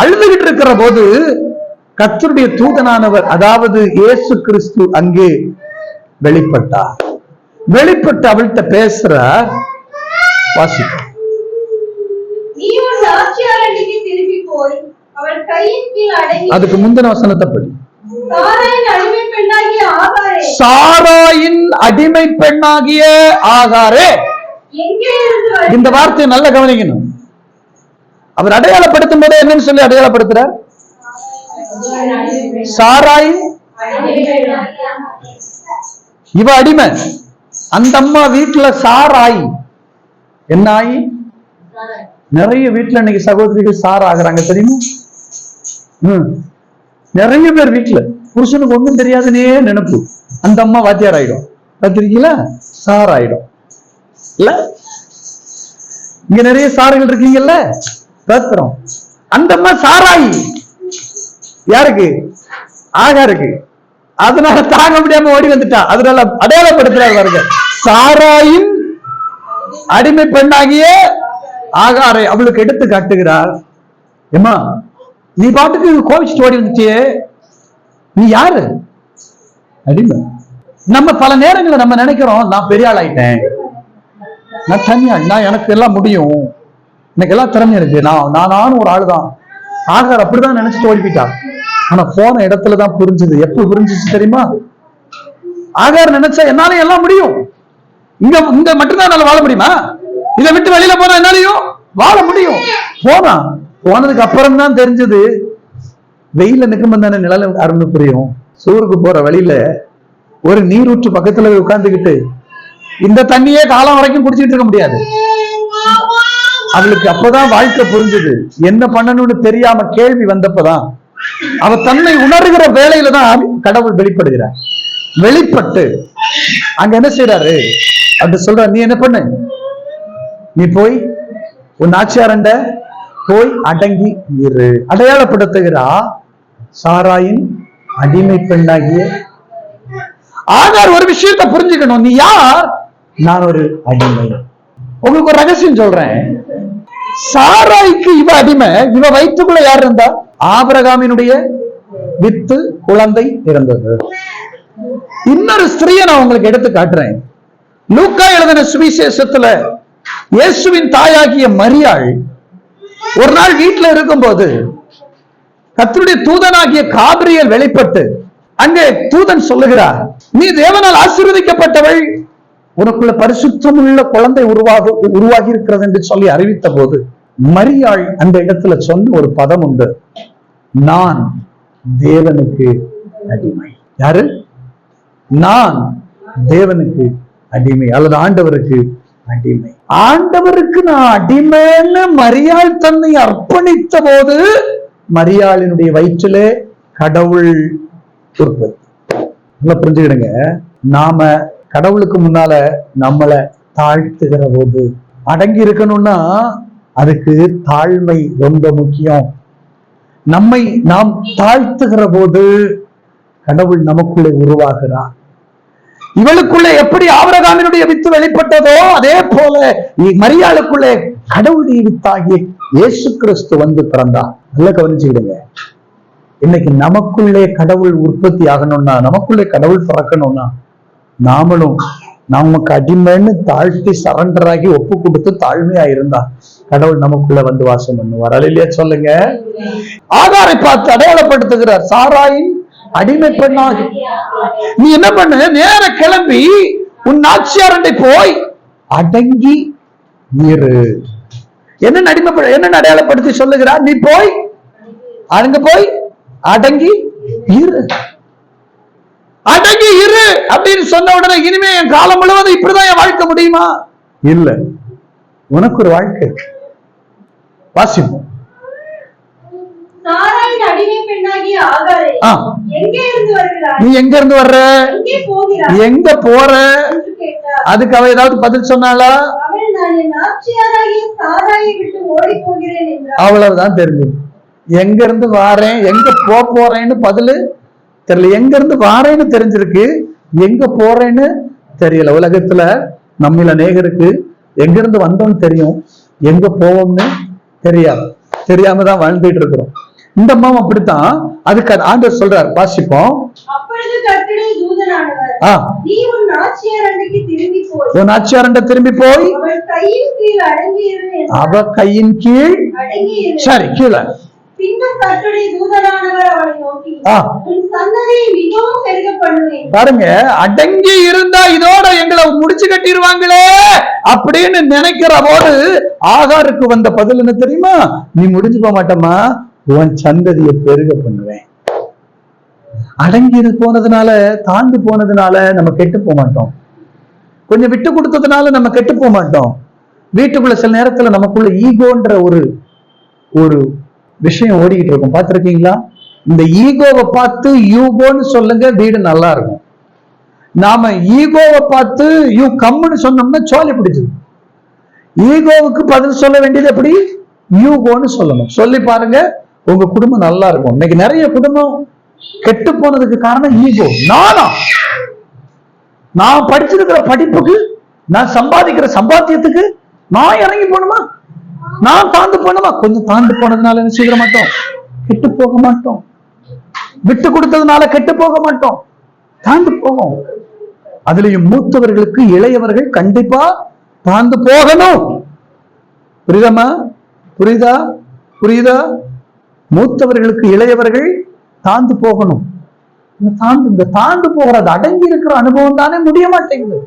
அழுதுகிட்டு இருக்கிற போது கர்த்தருடைய தூதனானவர், அதாவது இயேசு கிறிஸ்து அங்கே வெளிப்பட்டார். வெளிப்பட்டு அவள்கிட்ட பேசுறார். வாசிக்க. அதுக்கு முந்தின வசனத்தை படி. சாராயின் அடிமை பெண்ணாகிய ஆகாரே. இந்த வார்த்தையை நல்ல கவனிக்கணும். அவர் அடையாளப்படுத்தும் போது என்னன்னு சொல்லி அடையாளப்படுத்துறார்? சாராயின் இவ அடிமை. அந்த அம்மா வீட்டுல சாராய் என்ன ஆயி? நிறைய வீட்டுல இன்னைக்கு சகோதரிகள் சார் ஆகுறாங்க தெரியுமா? நிறைய பேர் வீட்டுல புருஷனுக்கு ஒண்ணும் தெரியாதுன்னே நினைப்பு. அந்த அம்மா வாத்தியார் ஆயிடும். பார்த்திருக்கீங்களா? சார் ஆயிடும் இல்ல? இங்க நிறைய சார்கள் இருக்கீங்கல்ல, பேசுறோம். அந்த அம்மா சாராயி. யாருக்கு? ஆகாருக்கு. அதனால தாங்க முடியாம ஓடி வந்துட்டா. அதனால அடையாளப்படுத்துறாரு பாருங்க. சாராயின் அடிமை பெண்ணாகிய ஆகாரை அவளுக்கு எடுத்து காட்டுகிறார். ஏமா, நீ பாட்டுக்கு கோவிச்சுட்டு ஓடி வந்துட்டியே, நீ யாரு? அடிமை. நம்ம பல நேரங்களில் நம்ம நினைக்கிறோம், நான் பெரிய ஆள் ஆயிட்டேன், நான் தனியா, நான் எனக்கு எல்லாம் முடியும், எனக்கு எல்லாம் திறமை இருக்கு, நானும் ஒரு ஆளுதான். ஆகார் அப்படிதான் நினைச்சிட்டு ஓடி போயிட்டா. ஆனா போன இடத்துலதான் புரிஞ்சுது. எப்ப புரிஞ்சிச்சு தெரியுமா? ஆகார் நினைச்சா என்னால எல்லாம் முடியும், இங்க மட்டும்தான் என்னால வாழ முடியுமா, இதை விட்டு வெளியில போனா என்னாலையும் வாழ முடியும். போனதுக்கு அப்புறம் தான் தெரிஞ்சது, வெயில நிற்கும் தானே நிழல் அருமை புரியும். சூருக்கு போற வழியில ஒரு நீரூற்று பக்கத்துல உட்கார்ந்துக்கிட்டு இந்த தண்ணியே காலம் வரைக்கும் குடிச்சிட்டு இருக்க முடியாது. அவளுக்கு அப்பதான் வாழ்க்கை புரிஞ்சது. என்ன பண்ணணும்னு தெரியாம கேள்வி வந்தப்பதான் அவ தன்னை உணர்கிற வேலையில தான் கடவுள் வெளிப்படுகிறார். வெளிப்பட்டு அங்க என்ன செய்யறாரு அப்படி சொல்ற, நீ என்ன பண்ணு, நீ போய் உன் ஆட்சியாரண்ட போய் அடங்கி இரு. அடையாளப்படுத்துகிறா சாராயின் அடிமை பெண்ணாகிய ஆகார். ஒரு விஷயத்தை புரிஞ்சுக்கணும், நீ யார்? நான் ஒரு அடிமை. உங்களுக்கு ஒரு ரகசியம் சொல்றேன். சாராய்க்கு இவ அடிமை. இவ வயிற்றுக்குள்ள யார் இருந்தா? ஆபிரகாமினுடைய வித்து குழந்தை இருந்தது. இன்னொரு ஸ்திரியை நான் உங்களுக்கு எடுத்து காட்டுறேன். லூக்கா எழுதின சுவிசேஷத்துல இயேசுவின் தாயாகிய மரியாள் ஒரு நாள் வீட்டுல இருக்கும்போது கர்த்தருடைய தூதனாகிய காபிரியேல் வெளிப்பட்டு அங்கே தூதன் சொல்லுகிறார், நீ தேவனால் ஆசீர்வதிக்கப்பட்டவள், உனக்குள்ள பரிசுத்தமுள்ள குழந்தை உருவாகி இருக்கிறது என்று சொல்லி அறிவித்த போது மரியாள் அந்த இடத்துல சொன்ன ஒரு பதம் உண்டு, நான் தேவனுக்கு அடிமை. யாரு? நான் தேவனுக்கு அடிமை அல்லது ஆண்டவருக்கு அடிமை. ஆண்டவருக்கு நான் அடிமைன்னு மரியாள் தன்னை அர்ப்பணித்த போது மரியாளினுடைய வயிற்றிலே கடவுள் உற்பத்தி. புரிஞ்சுக்கிடுங்க, நாம கடவுளுக்கு முன்னால நம்மளை தாழ்த்துகிற போது, அடங்கி இருக்கணும்னா அதுக்கு தாழ்மை ரொம்ப முக்கியம். நம்மை நாம் தாழ்த்துகிற போது கடவுள் நமக்குள்ளே உருவாகிறார். இவளுக்குள்ளே எப்படி ஆபிரகாமினுடைய வித்து வெளிப்பட்டதோ அதே போல மரியாளுக்குள்ளே கடவுளுடைய வித்தாகிய இயேசு கிறிஸ்து வந்து பிறந்தார். நல்ல கவனிச்சுக்கிடுங்க, இன்னைக்கு நமக்குள்ளே கடவுள் உற்பத்தி ஆகணும்னா, நமக்குள்ளே கடவுள் பிறக்கணும்னா, நாமளும் நமக்கு அடிமைன்னு தாழ்த்தி சரண்டராகி ஒப்பு கொடுத்து தாழ்மையா இருந்தா கடவுள் நமக்குள்ள வந்து வாசம் பண்ணுவார். அல்லேலூயா சொல்லுங்க. ஆகாரை பார்த்து அடையாளப்படுத்துகிறார், சாராயின் அடிமை பெண்ணாகி நீ என்ன பண்ணு, நேர கிளம்பி உன் நாச்சியாரண்டை போய் அடங்கி இரு. என்ன அடையாளப்படுத்தி சொல்லுகிறார்? நீ போய் அங்க போய் அடங்கி இரு. அடங்கி இரு அப்படின்னு சொன்ன உடனே இனிமே என் காலம் முழுவதும் இப்படிதான் என் வாழ்க்கை முடியுமா? இல்ல, உனக்கு ஒரு வாழ்க்கை இருக்கு. வாசிப்போம். நீ எங்க இருந்து வர்ற, எங்க போற? அதுக்கு அவ ஏதாவது பதில் சொன்னாளா? அவ்வளவுதான் தெரிஞ்சது. எங்க இருந்து வாரேன், எங்க போறேன்னு பதிலு தெரியல. எங்க இருந்து வாரேன்னு தெரிஞ்சிருக்கு, எங்க போறேன்னு தெரியல. உலகத்துல நம்மள அநேகருக்கு எங்க இருந்து வந்தோம்னு தெரியும், எங்க போவோம்னு தெரியாமதான் வாழ்ந்துட்டு இருக்கிறோம். இந்த அம்மா அப்படித்தான். அதுக்கு ஆண்டவர் சொல்றார், வாசிப்போம். உன் நாச்சியாரண்டை திரும்பி போய் அவ கையின் கீழ், சரி கீழே. பாருங்க, அடங்கி இருந்தா இதோட எங்களை முடிச்சு கட்டிடுவாங்களே அப்படின்னு நினைக்கிற போது ஆகாருக்கு வந்த பதில் என்ன தெரியுமா? நீ முடிஞ்சு போக மாட்டமா, உன் சந்ததியை பெருக பண்ணுவேன். அடங்கி போனதுனால, தாழ்ந்து போனதுனால நம்ம கெட்டு போக மாட்டோம். கொஞ்சம் விட்டு கொடுத்ததுனால நம்ம கெட்டு போக மாட்டோம். வீட்டுக்குள்ள சில நேரத்துல நமக்குள்ள ஈகோன்ற ஒரு விஷயம் ஓடிக்கிட்டு இருக்கும், பார்த்திருக்கீங்களா? இந்த ஈகோவை பார்த்து யூகோன்னு சொல்லுங்க, வீடு நல்லா இருக்கும். நாம ஈகோவை பார்த்து யூ கம்முன்னு சொன்னோம்னா சோலை பிடிச்சது. ஈகோவுக்கு பதில் சொல்ல வேண்டியது எப்படி? யூகோன்னு சொல்லணும். சொல்லி பாருங்க, உங்க குடும்பம் நல்லா இருக்கும். இன்னைக்கு நிறைய குடும்பம் கெட்டு போனதுக்கு காரணம் ஈகோ. நான் படிச்சிருக்கிற படிப்புக்கு, நான் சம்பாதிக்கிற சம்பாத்தியத்துக்கு நான் இறங்கி போகணுமா, நான் தாழ்ந்து போனோமா? கொஞ்சம் தாழ்ந்து போனதுனால என்ன செய்ய மாட்டோம், கெட்டு போக மாட்டோம். விட்டு கொடுத்ததுனால கெட்டு போக மாட்டோம், தாழ்ந்து போவோம். அதுலயும் மூத்தவர்களுக்கு இளையவர்கள் கண்டிப்பா தாழ்ந்து போகணும். புரியுதமா? புரியுதா? மூத்தவர்களுக்கு இளையவர்கள் தாழ்ந்து போகணும். இந்த தாழ்ந்து போகிறது, அடங்கி இருக்கிற அனுபவம் தானே முடிய மாட்டேங்குது.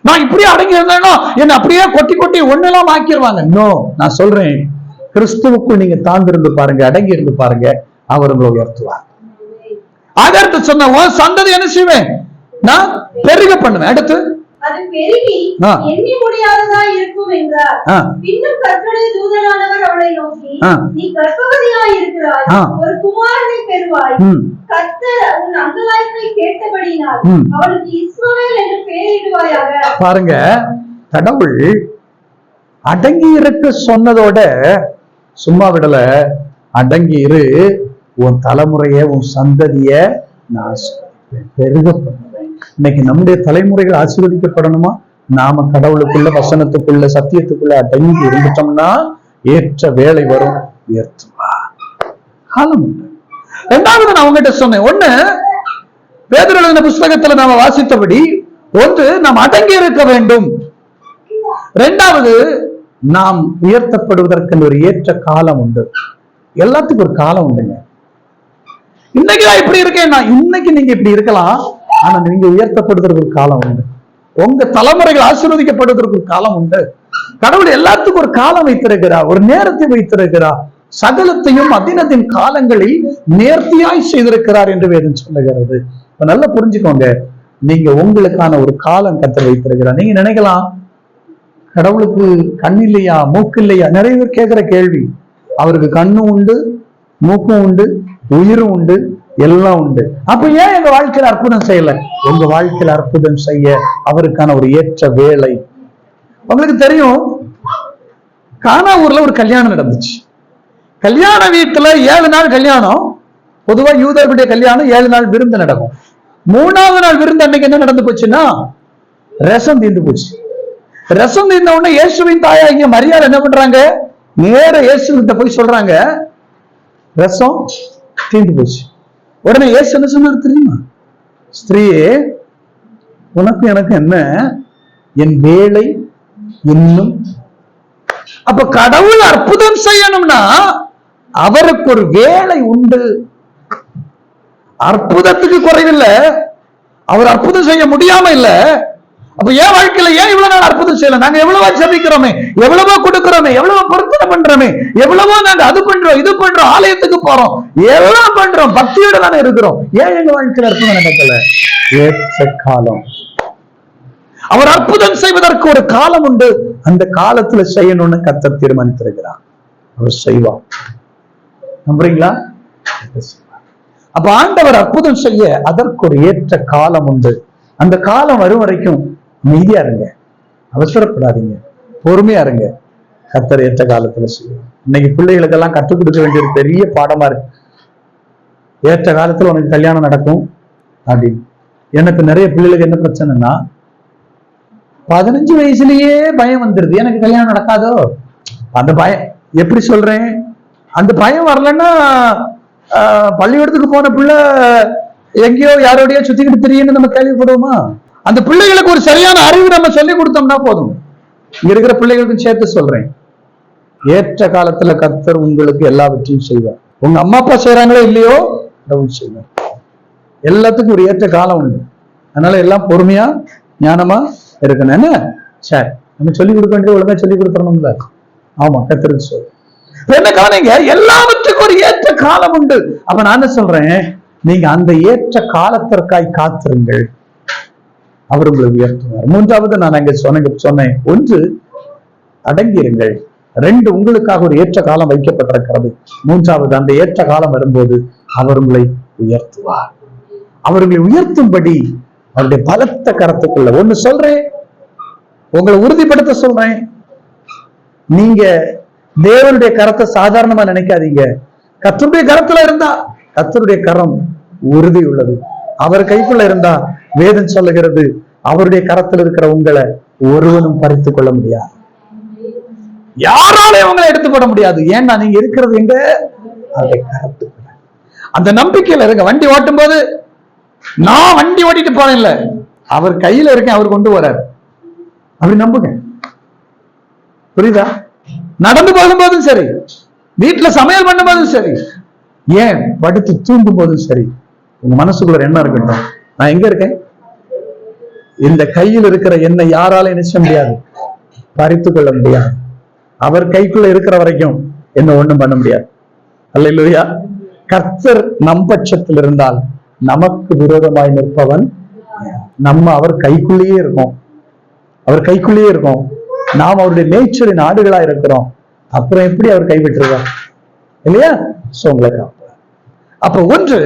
நான் இப்படியே அடங்கி இருந்தேன்னா என்ன அப்படியே கொட்டி ஒன்னெல்லாம் ஆக்கிடுவாங்க. நான் சொல்றேன், கிறிஸ்துவுக்குள் நீங்க தாழ்ந்து இருந்து பாருங்க, அடங்கி இருந்து பாருங்க, அவர் உங்களை உயர்த்துவார். அதற்கு சொன்ன சந்ததி என்ன செய்வேன், நான் பெருக பண்ணுவேன். அடுத்து அது பெருகி எண்ணி முடியாததா இருக்கும் என்றார். பின்னும் கர்த்தருடைய தூதனானவர் அவளை நோக்கி, நீ கர்ப்பவதியாய் இருக்கிறாய், ஒரு குமாரனை பெறுவாய். கர்த்தர் உன் அங்கலாய்ப்பை கேட்டபடியினால் அவளுக்கு இஸ்மவேல் என்று பெயரிடுவாயாக. பாருங்க, கடவுள் அடங்கி இருக்க சொன்னதோட சும்மா விடல. அடங்கி இரு, உன் தலைமுறைய, உன் சந்ததிய நான் பெருக பண்ணுவேன். இன்னைக்கு நம்முடைய தலைமுறைகள் ஆசீர்வதிக்கப்படணுமா? நாம கடவுளுக்குள்ள, வசனத்துக்குள்ள, சத்தியத்துக்குள்ள அடங்கி இருந்துட்டோம்னா ஏற்ற வேலை வரும், உயர்த்துவா. காலம் உண்டு. இரண்டாவது நான் உங்ககிட்ட சொன்னேன், ஒண்ணு பேதுரு எழுதின புஸ்தகத்துல நாம வாசித்தபடி, ஒன்று நாம் அடங்கி இருக்க வேண்டும். இரண்டாவது நாம் உயர்த்தப்படுவதற்கு ஒரு ஏற்ற காலம் உண்டு. எல்லாத்துக்கும் ஒரு காலம் உண்டுங்க. இன்னைக்கு நான் இப்படி இருக்கேன், இன்னைக்கு நீங்க இப்படி இருக்கலாம், ஆனா நீங்க உயர்த்தப்படுவதற்கு ஒரு காலம் உண்டு. உங்க தலைமுறைகள் ஆசீர்வதிக்கப்படுவதற்கு ஒரு காலம் உண்டு. கடவுள் எல்லாத்துக்கும் ஒரு காலம் வைத்திருக்கிறார், ஒரு நேரத்தை வைத்திருக்கிறார். சகலத்தையும் அதினத்தின் காலங்களில் நேர்த்தியாய் செய்திருக்கிறார் என்று வேதம் சொல்லுகிறது. இப்ப நல்லா புரிஞ்சுக்கோங்க, நீங்க உங்களுக்கான ஒரு காலம் கர்த்தர் வைத்திருக்கிறார். நீங்க நினைக்கலாம், கடவுளுக்கு கண் இல்லையா, மூக்கு இல்லையா? நிறைய பேர் கேட்கிற கேள்வி. அவருக்கு கண்ணும் உண்டு, மூக்கும் உண்டு, உயிரும் உண்டு, எல்லாம் உண்டு. அப்ப ஏன் எங்க வாழ்க்கையில அற்புதம் செய்யல? உங்க வாழ்க்கையில அற்புதம் செய்ய அவருக்கான ஒரு ஏற்ற வேலை. உங்களுக்கு தெரியும், கானா ஊர்ல ஒரு கல்யாணம் நடந்துச்சு. கல்யாண வீட்டுல 7 நாள் கல்யாணம். பொதுவா யூதர்களுடைய கல்யாணம் 7 நாள் விருந்து நடக்கும். 3ஆவது நாள் விருந்து அன்னைக்கு என்ன நடந்து போச்சுன்னா, ரசம் தீர்ந்து போச்சு. ரசம் தீர்ந்த உடனே இயேசுவின் தாயாகிய மரியாதை என்ன பண்றாங்க, நேர இயேசுகிட்ட போய் சொல்றாங்க, ரசம் தீர்ந்து போச்சு. உடனே இயேசு என்ன சொன்னார் தெரியுமா? ஸ்திரீயே, உனக்கு எனக்கு என்ன, என் வேலை இன்னும். அப்ப கடவுள் அற்புதம் செய்யணும்னா அவருக்கு ஒரு வேலை உண்டு. அற்புதத்துக்கு குறைவில்லை, அவர் அற்புதம் செய்ய முடியாம இல்ல. அப்ப ஏன் வாழ்க்கையில ஏன் இவ்வளவு நாள் அற்புதம் செய்யல? நாங்க எவ்வளவோ ஜெபிக்கிறோமே, எவ்வளவோ கொடுக்கிறோமே, எவ்வளவோ பொருத்தனை பண்றோமே, எவ்வளவோ நாங்க அது பண்றோம் இது பண்றோம், ஆலயத்துக்கு போறோம், எல்லாம் பண்றோம், பக்தியோட தானே இருக்கிறோம். ஏன் எங்க வாழ்க்கையில அற்புதம் நடக்கல? ஏற்ற காலம். அவர் அற்புதம் செய்வதற்கு ஒரு காலம் உண்டு. அந்த காலத்துல செய்யணும்னு கர்த்தர் தீர்மானித்திருக்கிறார். அவர் செய்வார். நம்புறீங்களா? அப்ப ஆண்டவர் அற்புதம் செய்ய அதற்கு ஒரு ஏற்ற காலம் உண்டு. அந்த காலம் வரும் வரைக்கும் அமைதியா இருங்க, அவசரப்படாதீங்க, பொறுமையா இருங்க. கர்த்தர் ஏற்ற காலத்துல செய்யும். இன்னைக்கு பிள்ளைகளுக்கெல்லாம் கற்றுக் கொடுக்க வேண்டிய ஒரு பெரிய பாடமா இருக்கு. ஏற்ற காலத்துல உனக்கு கல்யாணம் நடக்கும் அப்படின்னு. எனக்கு நிறைய பிள்ளைகளுக்கு என்ன பிரச்சனைன்னா, 15 வயசுலயே பயம் வந்துருது, எனக்கு கல்யாணம் நடக்காதோ. அந்த பயம் எப்படி சொல்றேன், அந்த பயம் வரலன்னா பள்ளிக்கூடத்துக்கு போன பிள்ளை எங்கேயோ யாரோடையோ சுத்திக்கிட்டு தெரியுன்னு நம்ம கேள்விப்படுவோமா? அந்த பிள்ளைகளுக்கு ஒரு சரியான அறிவு நம்ம சொல்லி கொடுத்தோம்னா போதும். இங்க இருக்கிற பிள்ளைகளுக்கும் சேர்த்து சொல்றேன், ஏற்ற காலத்துல கர்த்தர் உங்களுக்கு எல்லாவற்றையும் செய்வார். உங்க அம்மா அப்பா செய்யறாங்களோ இல்லையோ, கடவுள் செய்வார். எல்லாத்துக்கும் ஒரு ஏற்ற காலம் உண்டு. அதனால எல்லாம் பொறுமையா ஞானமா இருக்கணும். என்ன சரி, நம்ம சொல்லிக் கொடுக்க வேண்டிய ஒழுங்கா சொல்லிக் கொடுத்துடணும்ல. ஆமா, கர்த்தருக்கு சொல். என்ன கவனிங்க, எல்லாவற்றுக்கும் ஒரு ஏற்ற காலம் உண்டு. அப்ப நான் என்ன சொல்றேன், நீங்க அந்த ஏற்ற காலத்திற்காய் காத்திருங்கள், அவர் உங்களை உயர்த்துவார். 3வது நான் அங்க சொன்னேன், 1 அடங்கியிருங்கள், 2 உங்களுக்காக ஒரு ஏற்ற காலம் வைக்கப்பட்டிருக்கிறது, 3வது அந்த ஏற்ற காலம் வரும்போது அவர் உங்களை உயர்த்துவார். அவர்களை உயர்த்தும்படி அவருடைய பலத்த கரத்துக்குள்ள 1 சொல்றேன், உங்களை உறுதிப்படுத்த சொல்றேன். நீங்க தேவனுடைய கரத்தை சாதாரணமா நினைக்காதீங்க. கர்த்தருடைய கரத்துல இருந்தா, கர்த்தருடைய கரம் உறுதி உள்ளது. அவர் கைக்குள்ள இருந்தா வேதம் சொல்லுகிறது, அவருடைய கரத்தில் இருக்கிற உங்களை ஒருவனும் பறித்துக் கொள்ள முடியாது, யாராலையும் உங்களை எடுத்துப்பட முடியாது. ஏன்னா நீங்க இருக்கிறது எங்க, அவருடைய கரத்துக்குள்ள. அந்த நம்பிக்கையில இருங்க. வண்டி ஓட்டும் போது நான் வண்டி ஓட்டிட்டு போறேன் இல்ல, அவர் கையில இருக்கேன், அவர் கொண்டு வரார், அப்படி நம்புங்க. புரியுதா? நடந்து போகும்போதும் சரி, வீட்டுல சமையல் பண்ணும் போதும் சரி, ஏன் படுத்து தூங்கும் போதும் சரி, உங்க மனசுக்குள்ள என்ன இருக்கட்டும், நான் எங்க இருக்கேன், இந்த கையில் இருக்கிற என்னை யாரால நினைச்ச முடியாது, பறித்து கொள்ள முடியாது. அவர் கைக்குள்ள இருக்கிற வரைக்கும் என்ன ஒண்ணும் பண்ண முடியாது. அல்லேலூயா. கர்த்தர் நம் பட்சத்தில் இருந்தால் நமக்கு விரோதமாய் நிற்பவன். நம்ம அவர் கைக்குள்ளேயே இருக்கோம், அவர் கைக்குள்ளேயே இருக்கோம். நாம் அவருடைய நேச்சரின் ஆடுகளா இருக்கிறோம். அப்புறம் எப்படி அவர் கைவிட்டுருவார் இல்லையா? உங்களுக்கு அப்ப 1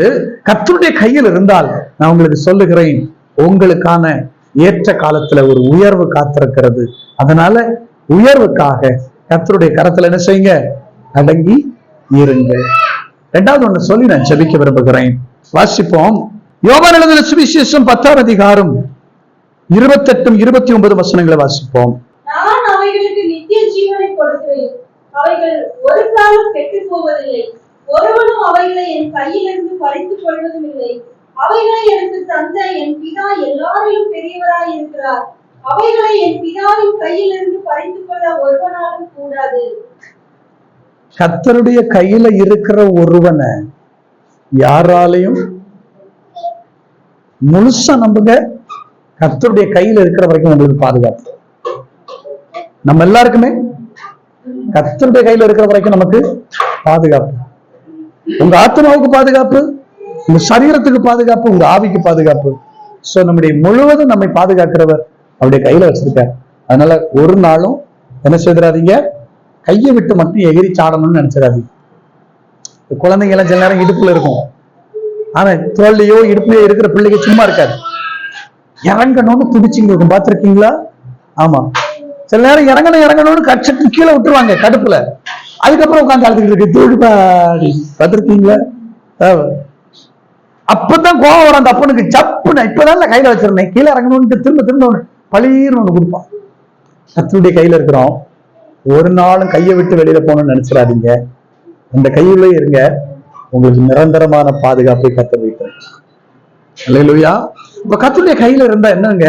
கர்த்தருடைய கையில் இருந்தால், நான் உங்களுக்கு சொல்லுகிறேன், உங்களுக்கான ஏற்ற காலத்துல ஒரு உயர்வு காத்திருக்கிறது. அதனால உயர்வுக்காக கர்த்தருடைய கரத்துல என்ன செய்யுங்க, அடங்கி இருங்கள். 2வது 1 சொல்லி நான் ஜெபிக்க விரும்புகிறேன். வாசிப்போம். யோவான் எழுதின சுவிசேஷம் 10ஆம் அதிகாரம் 28, 29 வசனங்களை வாசிப்போம். நான் அவைகளுக்கு நித்திய ஜீவனை கொடுக்கிறேன், அவைகள் ஒரு காலம் கெட்டுப் போவதில்லை, ஒருவனும் அவைகளை என் கையிலிருந்து பறித்துக் கொள்வதும் இல்லை. அவைகளை எனக்கு தந்த என் பிதா எல்லாரிலும் பெரியவராய் இருக்கிறார். அவைகளை என் பிதாவின் கையிலிருந்து பறித்துக் கொள்ள ஒருவனாலும் கூடாது. கர்த்தருடைய கையில இருக்கிற ஒருவனை யாராலையும், முழுசா நம்புங்க, கர்த்தருடைய கையில இருக்கிற வரைக்கும் உங்களுக்கு பாதுகாப்பு. நம்ம எல்லாருக்குமே கர்த்தருடைய கையில இருக்கிற வரைக்கும் நமக்கு பாதுகாப்பு. உங்க ஆத்மாவுக்கு பாதுகாப்பு, உங்க சரீரத்துக்கு பாதுகாப்பு, உங்க ஆவிக்கு பாதுகாப்பு. சோ நம்முடைய முழுவதும் நம்மை பாதுகாக்கிறவர் அவருடைய கையில வச்சிருக்காரு. அதனால ஒரு நாளும் என்ன செய்திடாதீங்க, கையை விட்டு மட்டும் எகிரி சாடணும்னு நினைச்சிடாதீங்க. குழந்தைங்க எல்லாம் சில நேரம் இடுப்புல இருக்கும், ஆனா தோல்லையோ இடுப்புலயோ இருக்கிற பிள்ளைங்க சும்மா இருக்காது, இறங்கணும்னு துடிச்சுங்க இருக்கும். பார்த்திருக்கீங்களா? ஆமா, சில நேரம் இறங்கணும்னு கட்சத்து கீழே விட்டுருவாங்க கடுப்புல. அதுக்கப்புறம் உட்காந்து அழுதுகிட்டு இருக்கு தூடுபாடி. பார்த்திருக்கீங்களா? அப்பதான் கோவம் வரும் அந்த அப்பனுக்கு. சப்புன்னு இப்பதான் கையில வச்சிருந்தேன், கீழே இறங்கணும்னு திரும்ப பளீர்னு ஒண்ணு கொடுப்பான். கர்த்தருடைய கையில இருக்கிறோம். ஒரு நாளும் கையை விட்டு வெளியில போகணும்னு நினைச்சிடாதீங்க. அந்த கையிலே இருங்க, உங்களுக்கு நிரந்தரமான பாதுகாப்பை கர்த்தர் வைக்கிறார். அல்லேலூயா. இப்ப கர்த்தருடைய கையில இருந்தா என்னங்க?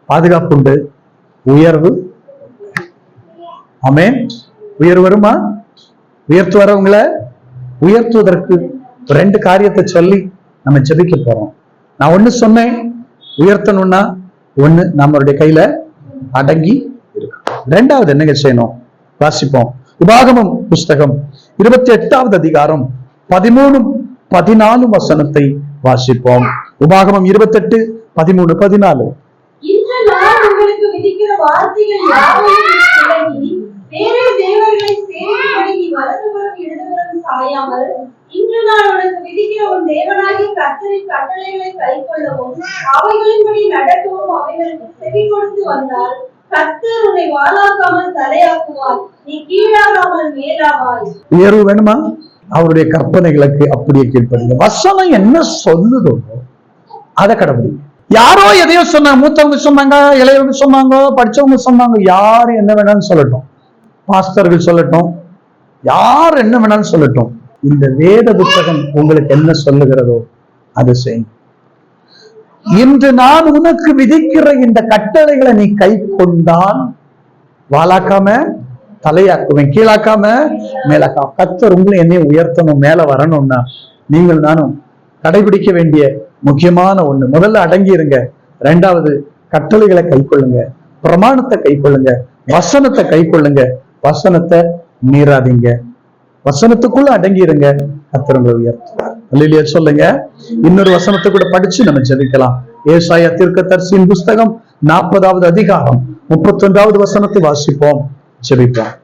பாதுகாப்பு உண்டு, உயர்வு. ஆமென். உயர்வு வருமா? உயர்த்துவரவங்களை உயர்த்துவதற்கு 2 காரியத்தை சொல்லி நம்ம ஜெபிக்க போறோம். நான் ஒண்ணு சொன்னேன், உயர்த்தணும்னா ஒண்ணு நம்மளுடைய கையில அடங்கி இருக்கு. 2வது என்னங்க செய்யணும்? வாசிப்போம். உபாகமம் புஸ்தகம் 28வது அதிகாரம் 13, 14 வசனத்தை வாசிப்போம். உபாகமம் 28, 13, 14. இன்று நான் உங்களுக்கு விதிக்கிற வார்த்தைகள் யாவையும் விலகி வேறே தேவர்களை சேவிக்கும்படி நீ வலதுபுறம் இடதுபுறம் சாயாமல், இன்று நான் உனக்கு விதிக்கிற உன் தேவனாகிய கர்த்தரின் கட்டளைகளை கைக்கொள்ளவும் அவைகளின்படி நடக்கவும் அவைகளுக்கு செவி கொடுத்து வந்தால் கர்த்தர் உன்னை வாளாக்காமல் தலையாக்குவார், நீ கீழாகாமல் மேலாவாய். உயர்வு வேணுமா? அவருடைய கற்பனைகளுக்கு அப்படியே கீழ்ப்படுங்க. வசனம் என்ன சொல்லுதோ அதை கடைபிடிங்க. யாரோ எதையோ சொன்னாங்க, மூத்தவங்க சொன்னாங்க, இளையவங்க சொன்னாங்க, படிச்சவங்க சொன்னாங்க, யாரு என்ன வேணாலும் சொல்லட்டும், பாஸ்டர்கள் சொல்லட்டும், யார் என்ன வேணாலும் சொல்லட்டும், இந்த வேத புத்தகம் உங்களுக்கு என்ன சொல்லுகிறதோ அதை செய்யுங்க. இன்று நான் உனக்கு விதிக்கிற இந்த கட்டளைகளை நீ கை கொண்டால் வாளாக்காம தலையாக்குவேன், கீழாக்காம மேலாக்காம. கர்த்தர் உங்களை என்னையும் உயர்த்தணும், மேல வரணும்னா நீங்கள் நானும் கடைபிடிக்க வேண்டிய முக்கியமான ஒண்ணு, முதல்ல அடங்கி இருங்க. 2வது கட்டளைகளை கை கொள்ளுங்க, பிரமாணத்தை கை கொள்ளுங்க, வசனத்தை கை கொள்ளுங்க, வசனத்தை மீறாதீங்க, வசனத்துக்குள்ள அடங்கி இருங்க. கர்த்தர் உங்களை உயர்த்துவார். அல்லேலூயா சொல்லுங்க. இன்னொரு வசனத்தை கூட படிச்சு நம்ம ஜெபிக்கலாம். ஏசாயா தீர்க்கதரிசியின் புஸ்தகம் 40வது அதிகாரம் 31வது வசனத்தை வாசிப்போம், ஜெபிப்போம்.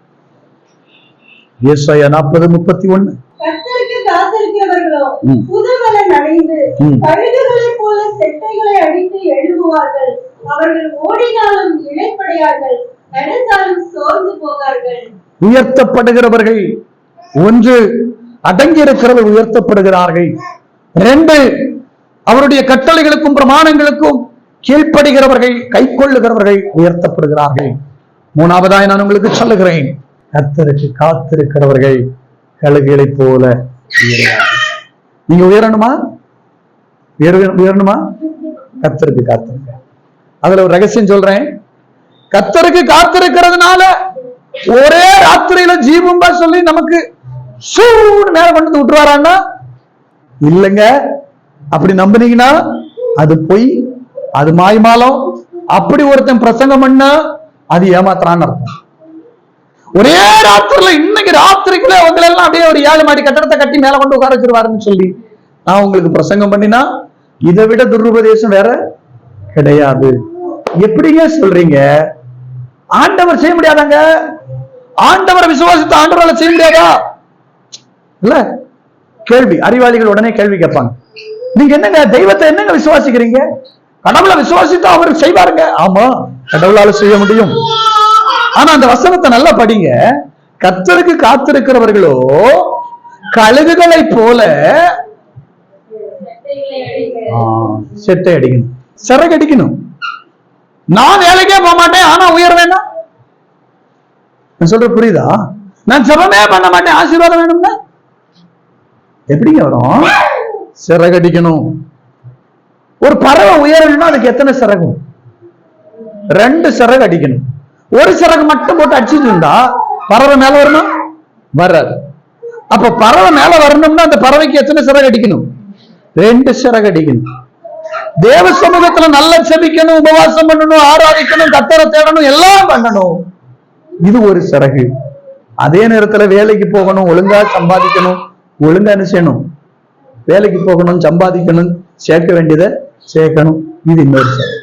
ஏசாயா 40:31. கர்த்தருக்கு காத்திருக்கிறவர்களோ புதுபலன் அடைந்து கழுகுகளைப் போல செட்டைகளை அடித்து எழும்புவார்கள். அவர்கள் ஓடினாலும் இளைப்படையார்கள், நடந்தாலும் சோர்ந்து போகார்கள். உயர்த்தப்படுகிறவர்கள் 1, அடங்கி இருக்கிறவர்கள் உயர்த்தப்படுகிறார்கள். 2, அவருடைய கட்டளைகளுக்கும் பிரமாணங்களுக்கும் கீழ்ப்படுகிறவர்கள், கை கொள்ளுகிறவர்கள் உயர்த்தப்படுகிறார்கள். 3வதாய் நான் உங்களுக்கு சொல்லுகிறேன், கர்த்தருக்கு காத்திருக்கிறவர்கள் கழுகுகளை போல உயர்வார்கள். நீங்க உயரணுமா? உயரணுமா? கர்த்தருக்கு காத்திருக்க. அதுல ஒரு ரகசியம் சொல்றேன். கர்த்தருக்கு காத்திருக்கிறதுனால ஒரே ராத்திரியில ஜீவம்பா சொல்லி நமக்கு சூடு மேல கொண்டு விட்டுருவாரான்னா இல்லைங்க. அப்படி நம்பினீங்கன்னா அது பொய், அது மாய்மாலம். அப்படி ஒருத்தன் பிரசங்கம் பண்ணா அது ஏமாத்துறான்னு அர்த்தம். ஒரே ராத்திரில இன்னைக்கு ராத்திரிக்குள்ள அவங்களை எல்லாம் அப்படியே ஒரு 7 மாடி கட்டடத்தை கட்டி மேல கொண்டு உட்கார வச்சிருவாருன்னு சொல்லி நான் உங்களுக்கு பிரசங்கம் பண்ணினா இதை விட துருபதேசம் வேற கிடையாது. எப்படிங்க சொல்றீங்க? ஆண்டவர் செய்ய முடியாதாங்க? ஆண்டவரை விசுவாசித்து ஆண்டவரால செய்ய முடியாதா? இல்ல. கேள்வி, அறிவாளிகள் உடனே கேள்வி கேட்பாங்க, நீங்க என்னங்க தெய்வத்தை என்னங்க விசுவாசிக்கிறீங்க? கடவுளை விசுவாசித்து அவர் செய்வாருங்க. ஆமா, கடவுளால செய்ய முடியும். ஆனா அந்த வசனத்தை நல்லா படிங்க. கர்த்தருக்கு காத்திருக்கிறவர்களோ கழுகுகளை போல செட்டை அடிக்கணும், சிறகு அடிக்கணும். நான் வேலைக்கே போக மாட்டேன், ஆனா உயர் வேண்டாம். சொல்ற புரியுதா? நான் ஜெபமே பண்ண மாட்டேன், ஆசீர்வாதம் வேணும்னா எப்படிங்க வரும்? சிறகு அடிக்கணும். ஒரு பறவை உயரணும்னா அதுக்கு எத்தனை சிறகும்? 2 சிறகு அடிக்கணும். ஒரு சிறகு மட்டும் போட்டு அடிச்சுட்டு இருந்தா பறவை மேல வரணும்? வராது. அப்ப பறவை மேல வரணும்னா அந்த பறவைக்கு எத்தனை சிறகு அடிக்கணும்? 2 சிறகு அடிக்கணும். தேவ சமூகத்துல நல்லா செபிக்கணும், உபவாசம் பண்ணணும், ஆராதிக்கணும், கர்த்தரை தேடணும், எல்லாம் பண்ணணும். இது ஒரு சிறகு. அதே நேரத்துல வேலைக்கு போகணும், ஒழுங்கா சம்பாதிக்கணும், ஒழுங்கா என்ன செய்யணும், வேலைக்கு போகணும், சம்பாதிக்கணும், சேர்க்க வேண்டியதை சேர்க்கணும். இது இன்னொரு சிறகு.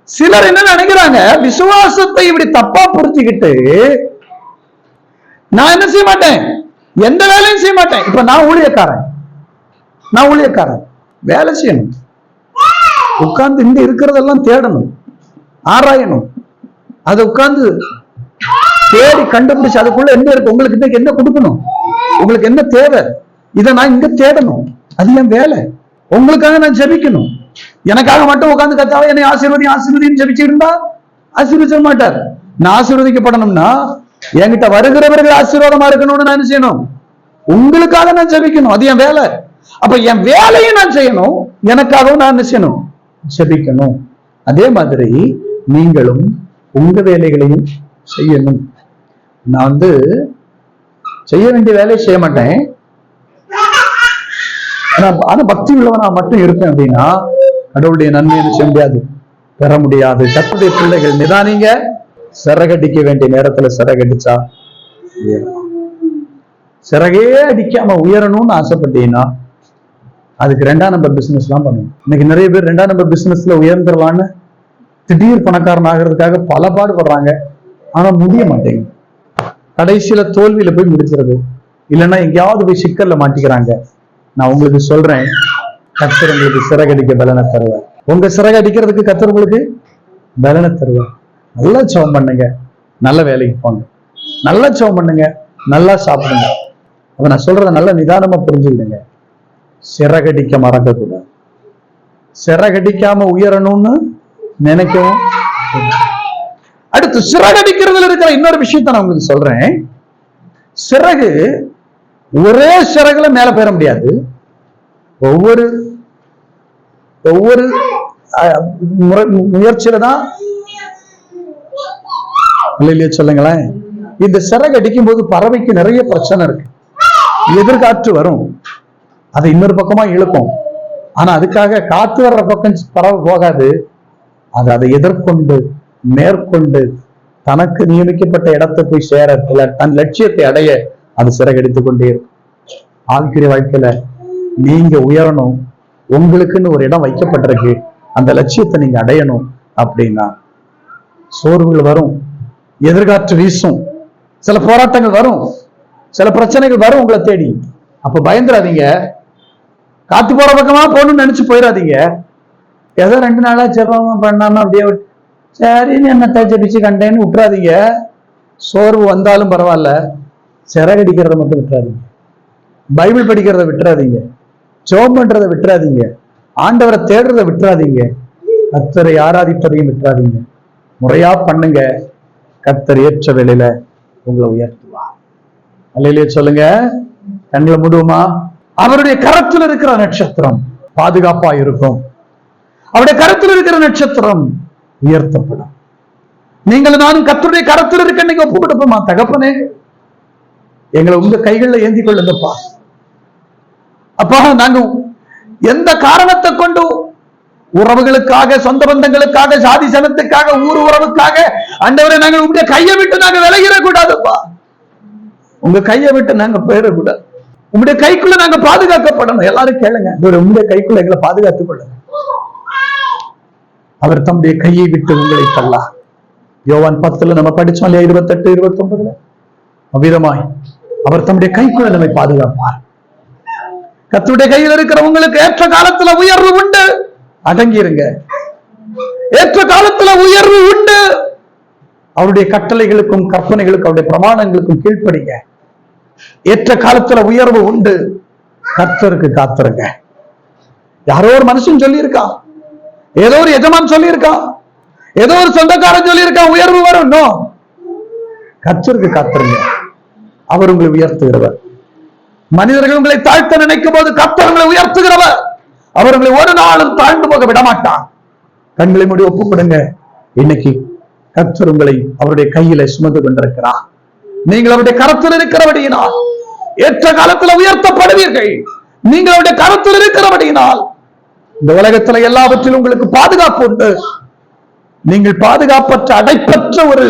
சிலர் என்ன நினைக்கிறாங்க, விசுவாசத்தை இப்படி தப்பா புரிஞ்சுக்கிட்டு நான் என்ன செய்ய மாட்டேன், எந்த வேலையும் செய்ய மாட்டேன். இப்ப நான் ஊழியக்காரன் வேலை செய்யணும், உட்கார்ந்து இங்க இருக்கிறதெல்லாம் தேடணும், ஆராயணும், அதை உட்கார்ந்து தேடி கண்டுபிடிச்சு அதுக்குள்ள என்ன இருக்கு, உங்களுக்கு இன்னைக்கு என்ன கொடுக்கணும், உங்களுக்கு என்ன தேவை, இதை நான் இங்க தேடணும். அது என் வேலை. உங்களுக்காக நான் ஜெபிக்கணும். எனக்காக மட்டும் உட்கார்ந்து கர்த்தாவே என்னை ஆசீர்வதின்னு ஜெபிச்சு இருந்தா ஆசீர்வதிக்க மாட்டார். நான் ஆசீர்வதிக்கப்படணும்னா என்கிட்ட வருகிறவர்கள் ஆசீர்வாதமா இருக்கணும்னு நான் என்ன செய்யணும், உங்களுக்காக நான் ஜெபிக்கணும். அது என் வேலை. அப்ப என் வேலையை நான் செய்யணும், எனக்காகவும் நான் என்ன செய்யணும், ஜெபிக்கணும். அதே மாதிரி நீங்களும் உங்க வேலைகளையும் செய்யணும். நான் செய்ய வேண்டிய வேலையை செய்ய மாட்டேன், ஆனா பக்தி உள்ளவனா மட்டும் இருப்பேன் அப்படின்னா கடவுளுடைய நன்மையை செய்ய முடியாது, பெற முடியாது. கர்த்தருடைய பிள்ளைகள் நிதானிங்க. சிறகடிக்க வேண்டிய நேரத்துல சிறகடிச்சா சிறகே அடிக்காம உயரணும்னு ஆசைப்பட்டீங்கன்னா அதுக்கு 2ஆம் நம்பர் பிசினஸ் எல்லாம் பண்ணணும். இன்னைக்கு நிறைய பேர் 2ஆம் நம்பர் பிசினஸ்ல உயர்ந்துடலான்னு திடீர் பணக்காரன் ஆகிறதுக்காக பல பாடுபடுறாங்க, ஆனா முடிய மாட்டேங்குது. கடைசியில தோல்வியில போய் முடிச்சிருது, இல்லைன்னா எங்கேயாவது போய் சிக்கல்ல மாட்டிக்கிறாங்க. நான் உங்களுக்கு சொல்றேன், கர்த்தர் உங்களுக்கு சிறகடிக்க பலனை தருவார். உங்க சிறகடிக்கிறதுக்கு கர்த்தர் உங்களுக்கு பலனை தருவார். நல்லா ஜெபம் பண்ணுங்க, நல்ல வேலைக்கு போங்க, நல்லா ஜெபம் பண்ணுங்க, நல்லா சாப்பிடுங்க. அப்ப நான் சொல்றத நல்லா நிதானமா புரிஞ்சுக்கிடுங்க. சிறகடிக்க மறக்கக்கூடாது. சிறகடிக்காம உயரணும்னு நினைக்கவும். அடுத்து சிறகடிக்கிறதுல இருக்கிற இன்னொரு விஷயத்த நான் உங்களுக்கு சொல்றேன். சிறகு ஒரே சிறகுல மேல பெற முடியாது. ஒவ்வொரு முயற்சியில தான் இல்லையே சொல்லுங்களேன். இந்த சிறகு அடிக்கும் போது பறவைக்கு நிறைய பிரச்சனை இருக்கு. எதிர்காற்று வரும், அதை இன்னொரு பக்கமா இழுக்கும். ஆனா அதுக்காக காத்து வர்ற பக்கம் பறவை போகாது. அதை எதிர்கொண்டு மேற்கொண்டு தனக்கு நியமிக்கப்பட்ட இடத்தை போய் சேர, தன் லட்சியத்தை அடைய அது சிறகடித்துக் கொண்டே இருக்கும். ஆழ்கிற வாழ்க்கையில நீங்க உயரணும், உங்களுக்குன்னு ஒரு இடம் வைக்கப்பட்டிருக்கு, அந்த லட்சியத்தை நீங்க அடையணும் அப்படின்னா சோர்வுகள் வரும், எதிர்காற்று வீசும், சில போராட்டங்கள் வரும், சில பிரச்சனைகள் வரும் உங்களை தேடி. அப்ப பயந்துடாதீங்க, காத்து போற பக்கமா போகணும்னு நினைச்சு போயிடாதீங்க. ஏதோ 2 நாளா ஜெபம் பண்ணாம அப்படியே சரின்னு என்னத்தை ஜெபிச்சு கண்டேன்னு விட்டுறாதீங்க. சோர்வு வந்தாலும் பரவாயில்ல, சிறகடிக்கிறத மட்டும் விட்டுறாதீங்க. பைபிள் படிக்கிறத விட்டுறாதீங்க, ஜெபம் பண்றதை விட்டுறாதீங்க, ஆண்டவரை தேடுறதை விட்டுறாதீங்க, கர்த்தரை ஆராதிப்பதையும் விட்டுறாதீங்க. முறையா பண்ணுங்க, கர்த்தர் ஏற்ற வேளையில உங்களை உயர்த்துவா. அல்லேலூயா சொல்லுங்க. கண்களை மூடுவோமா? அவருடைய கரத்தில் இருக்கிற நட்சத்திரம் பாதுகாப்பா இருக்கும். அவருடைய கரத்தில் இருக்கிற நட்சத்திரம் உயர்த்தப்படும். நீங்கள் நானும் கர்த்தருடைய கரத்தில் இருக்க நீங்க ஒப்பு கொடுப்போமா? தகப்பனே, எங்களை உங்க கைகள்ல ஏந்தி கொள்ளுங்கப்பா. அப்பா, நாங்க எந்த காரணத்தை கொண்டு உறவுகளுக்காக, சொந்த பந்தங்களுக்காக, சாதி சனத்துக்காக, ஊர் உறவுக்காக ஆண்டவரே நாங்கள் உங்க கையை விட்டு நாங்க விலகிடக்கூடாதுப்பா. உங்க கையை விட்டு நாங்க போயிடக்கூடாது. உங்களுடைய கைக்குள்ள நாங்க பாதுகாக்கப்படணும். எல்லாரும் கேளுங்க, உங்களுடைய கைக்குள்ள எங்களை பாதுகாத்துக் கொள்ளுங்க. அவர் தம்முடைய கையை விட்டு உங்களை தள்ளா. யோவான் 10 நம்ம படிச்சோம் இல்லையா, 28, 29 அவ்விதமாய் அவர் தம்முடைய கைக்குள்ள நம்மை பாதுகாப்பார். கர்த்தருடைய கையில் இருக்கிறவங்களுக்கு ஏற்ற காலத்துல உயர்வு உண்டு, அடங்கிருங்க. ஏற்ற காலத்துல உயர்வு உண்டு. அவருடைய கட்டளைகளுக்கும் கற்பனைகளுக்கும் அவருடைய பிரமாணங்களுக்கும் கீழ்ப்படிங்க. ஏற்ற காலத்துல உயர்வு உண்டு. கர்த்தருக்கு காத்திருங்க. யாரோ ஒரு மனுஷன் சொல்லி இருக்கான், ஏதோ ஒரு எஜமான் சொல்லி இருக்கான், ஏதோ ஒரு சொந்தக்காரன் சொல்லி இருக்கான், உயர்வு வரும். கர்த்தருக்கு காத்திருங்க. அவர் உங்களை உயர்த்துகிறவர். மனிதர்கள் உங்களை தாழ்த்த நினைக்கும் போது கர்த்தர் உங்களை உயர்த்துகிறவர். அவர் உங்களை ஒரு நாளும் தாழ்ந்து போக விடமாட்டார். கண்களை மூடி ஒப்புக்கொடுங்க. இன்னைக்கு கர்த்தர் உங்களை அவருடைய கையில சுமந்து கொண்டிருக்கிறார். நீங்கள் அவருடைய கரத்தில் இருக்கிறபடியினால் ஏற்ற காலத்தில் உயர்த்தப்படுவீர்கள். நீங்கள் அவருடைய கரத்தில் இருக்கிறபடியினால் இந்த உலகத்துல எல்லாவற்றிலும் உங்களுக்கு பாதுகாப்பு உண்டு. நீங்கள் பாதுகாப்பற்ற அடைப்பற்ற ஒரு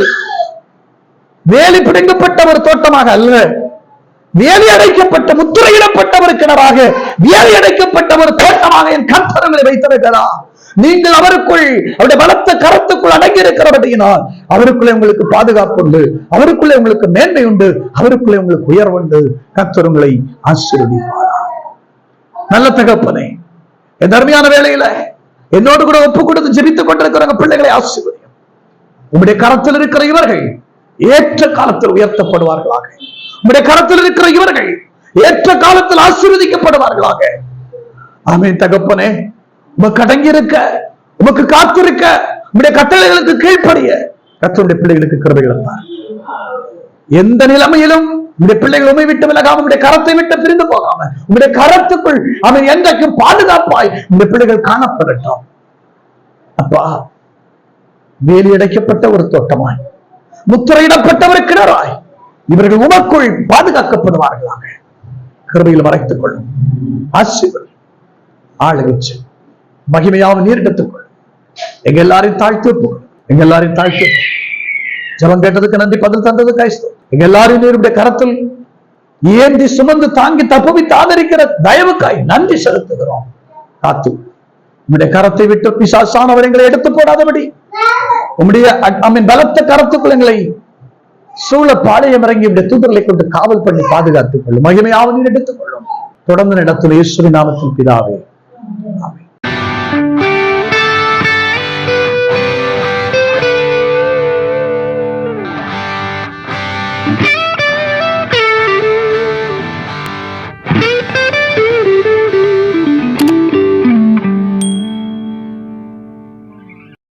வேலி பிடுங்கப்பட்ட ஒரு தோட்டமாக அல்ல, வேலி அடைக்கப்பட்ட முத்திரையிடப்பட்ட ஒரு கிணறாக, வேலி அடைக்கப்பட்ட ஒரு தோட்டமாக என் கர்த்தர் உங்களை வைத்திருக்கிறார். நீங்கள் அவருக்குள், அவருடைய பலத்த கரத்துக்குள் அடங்கி இருக்கிறபடியினால் அவருக்குள்ளே உங்களுக்கு பாதுகாப்பு உண்டு, அவருக்குள்ளே உங்களுக்கு மேன்மை உண்டு, அவருக்குள்ளே உங்களுக்கு உயர்வு உண்டு. கர்த்தர் உங்களை ஆசீர்வதிப்பார். நல்ல தகப்பனே, இந்த அருமையான வேளையில என்னோடு கூட ஒப்பு கொடுத்து ஜெபித்துக் கொண்டிருக்கிற பிள்ளைகளை ஆசீர்வதியும். உங்களுடைய கரத்தில் இருக்கிற இவர்கள் ஏற்ற காலத்தில் உயர்த்தப்படுவார்களாக. உங்களுடைய கரத்தில் இருக்கிற இவர்கள் ஏற்ற காலத்தில் ஆசீர்வதிக்கப்படுவார்களாக. ஆமென். தகப்பனே, உமக்கு அடங்கி இருக்க, உமக்கு காத்திருக்க, உங்களுடைய கட்டளைகளுக்கு கீழ்ப்படிய கர்த்தருடைய பிள்ளைகளுக்கு கிருபைகளை தார். எந்த நிலைமையிலும் உங்களுடைய பிள்ளைகள் உண்மை விட்டு விலகாம, உங்களுடைய கரத்தை விட்டு பிரிந்து போகாம, உங்களுடைய கரத்துக்குள் அவன் என்றைக்கும் பாதுகாப்பாய் உங்களுடைய பிள்ளைகள் காணப்படட்டும். அப்பா, வேலி அடைக்கப்பட்ட ஒரு தோட்டமாய், முத்திரையிடப்பட்ட ஒரு கிணறாய் இவர்கள் உமக்குள் பாதுகாக்கப்படுவார்களாக. கிருபையில் மறைத்துக் கொள்ளும். ஆசீர்வதி, ஆளுகச்சு, மகிமையாவும் நீரிடத்துக் கொள்ளும். எங்க எல்லாரையும் தாழ்த்து போகும். எங்க எல்லாரையும் தாழ்த்து ஜெபம் கேட்டதுக்கு நன்றி, பதில் தந்ததுக்கு ஸ்தோத்திரம். எங்க எல்லாரையும் நீருடைய கரத்தில் ஏந்தி சுமந்து தாங்கி தப்புவித்து ஆதரிக்கிற தயவுக்காய் நன்றி செலுத்துகிறோம். காத்து உங்களுடைய கரத்தை விட்டு பிசாசானவர் எங்களை எடுத்து போடாதபடி உங்களுடைய பலத்த கரத்துக்குள் எங்களை சூழ பாளையம் இறங்கி உடைய தூதர்களை கொண்டு காவல் பண்ணி பாதுகாத்துக் கொள்ளும். மகிமையாவது எடுத்துக் கொள்ளும். தொடர்ந்து இடத்துல இயேசுவின் நாமத்தில் பிதாவே.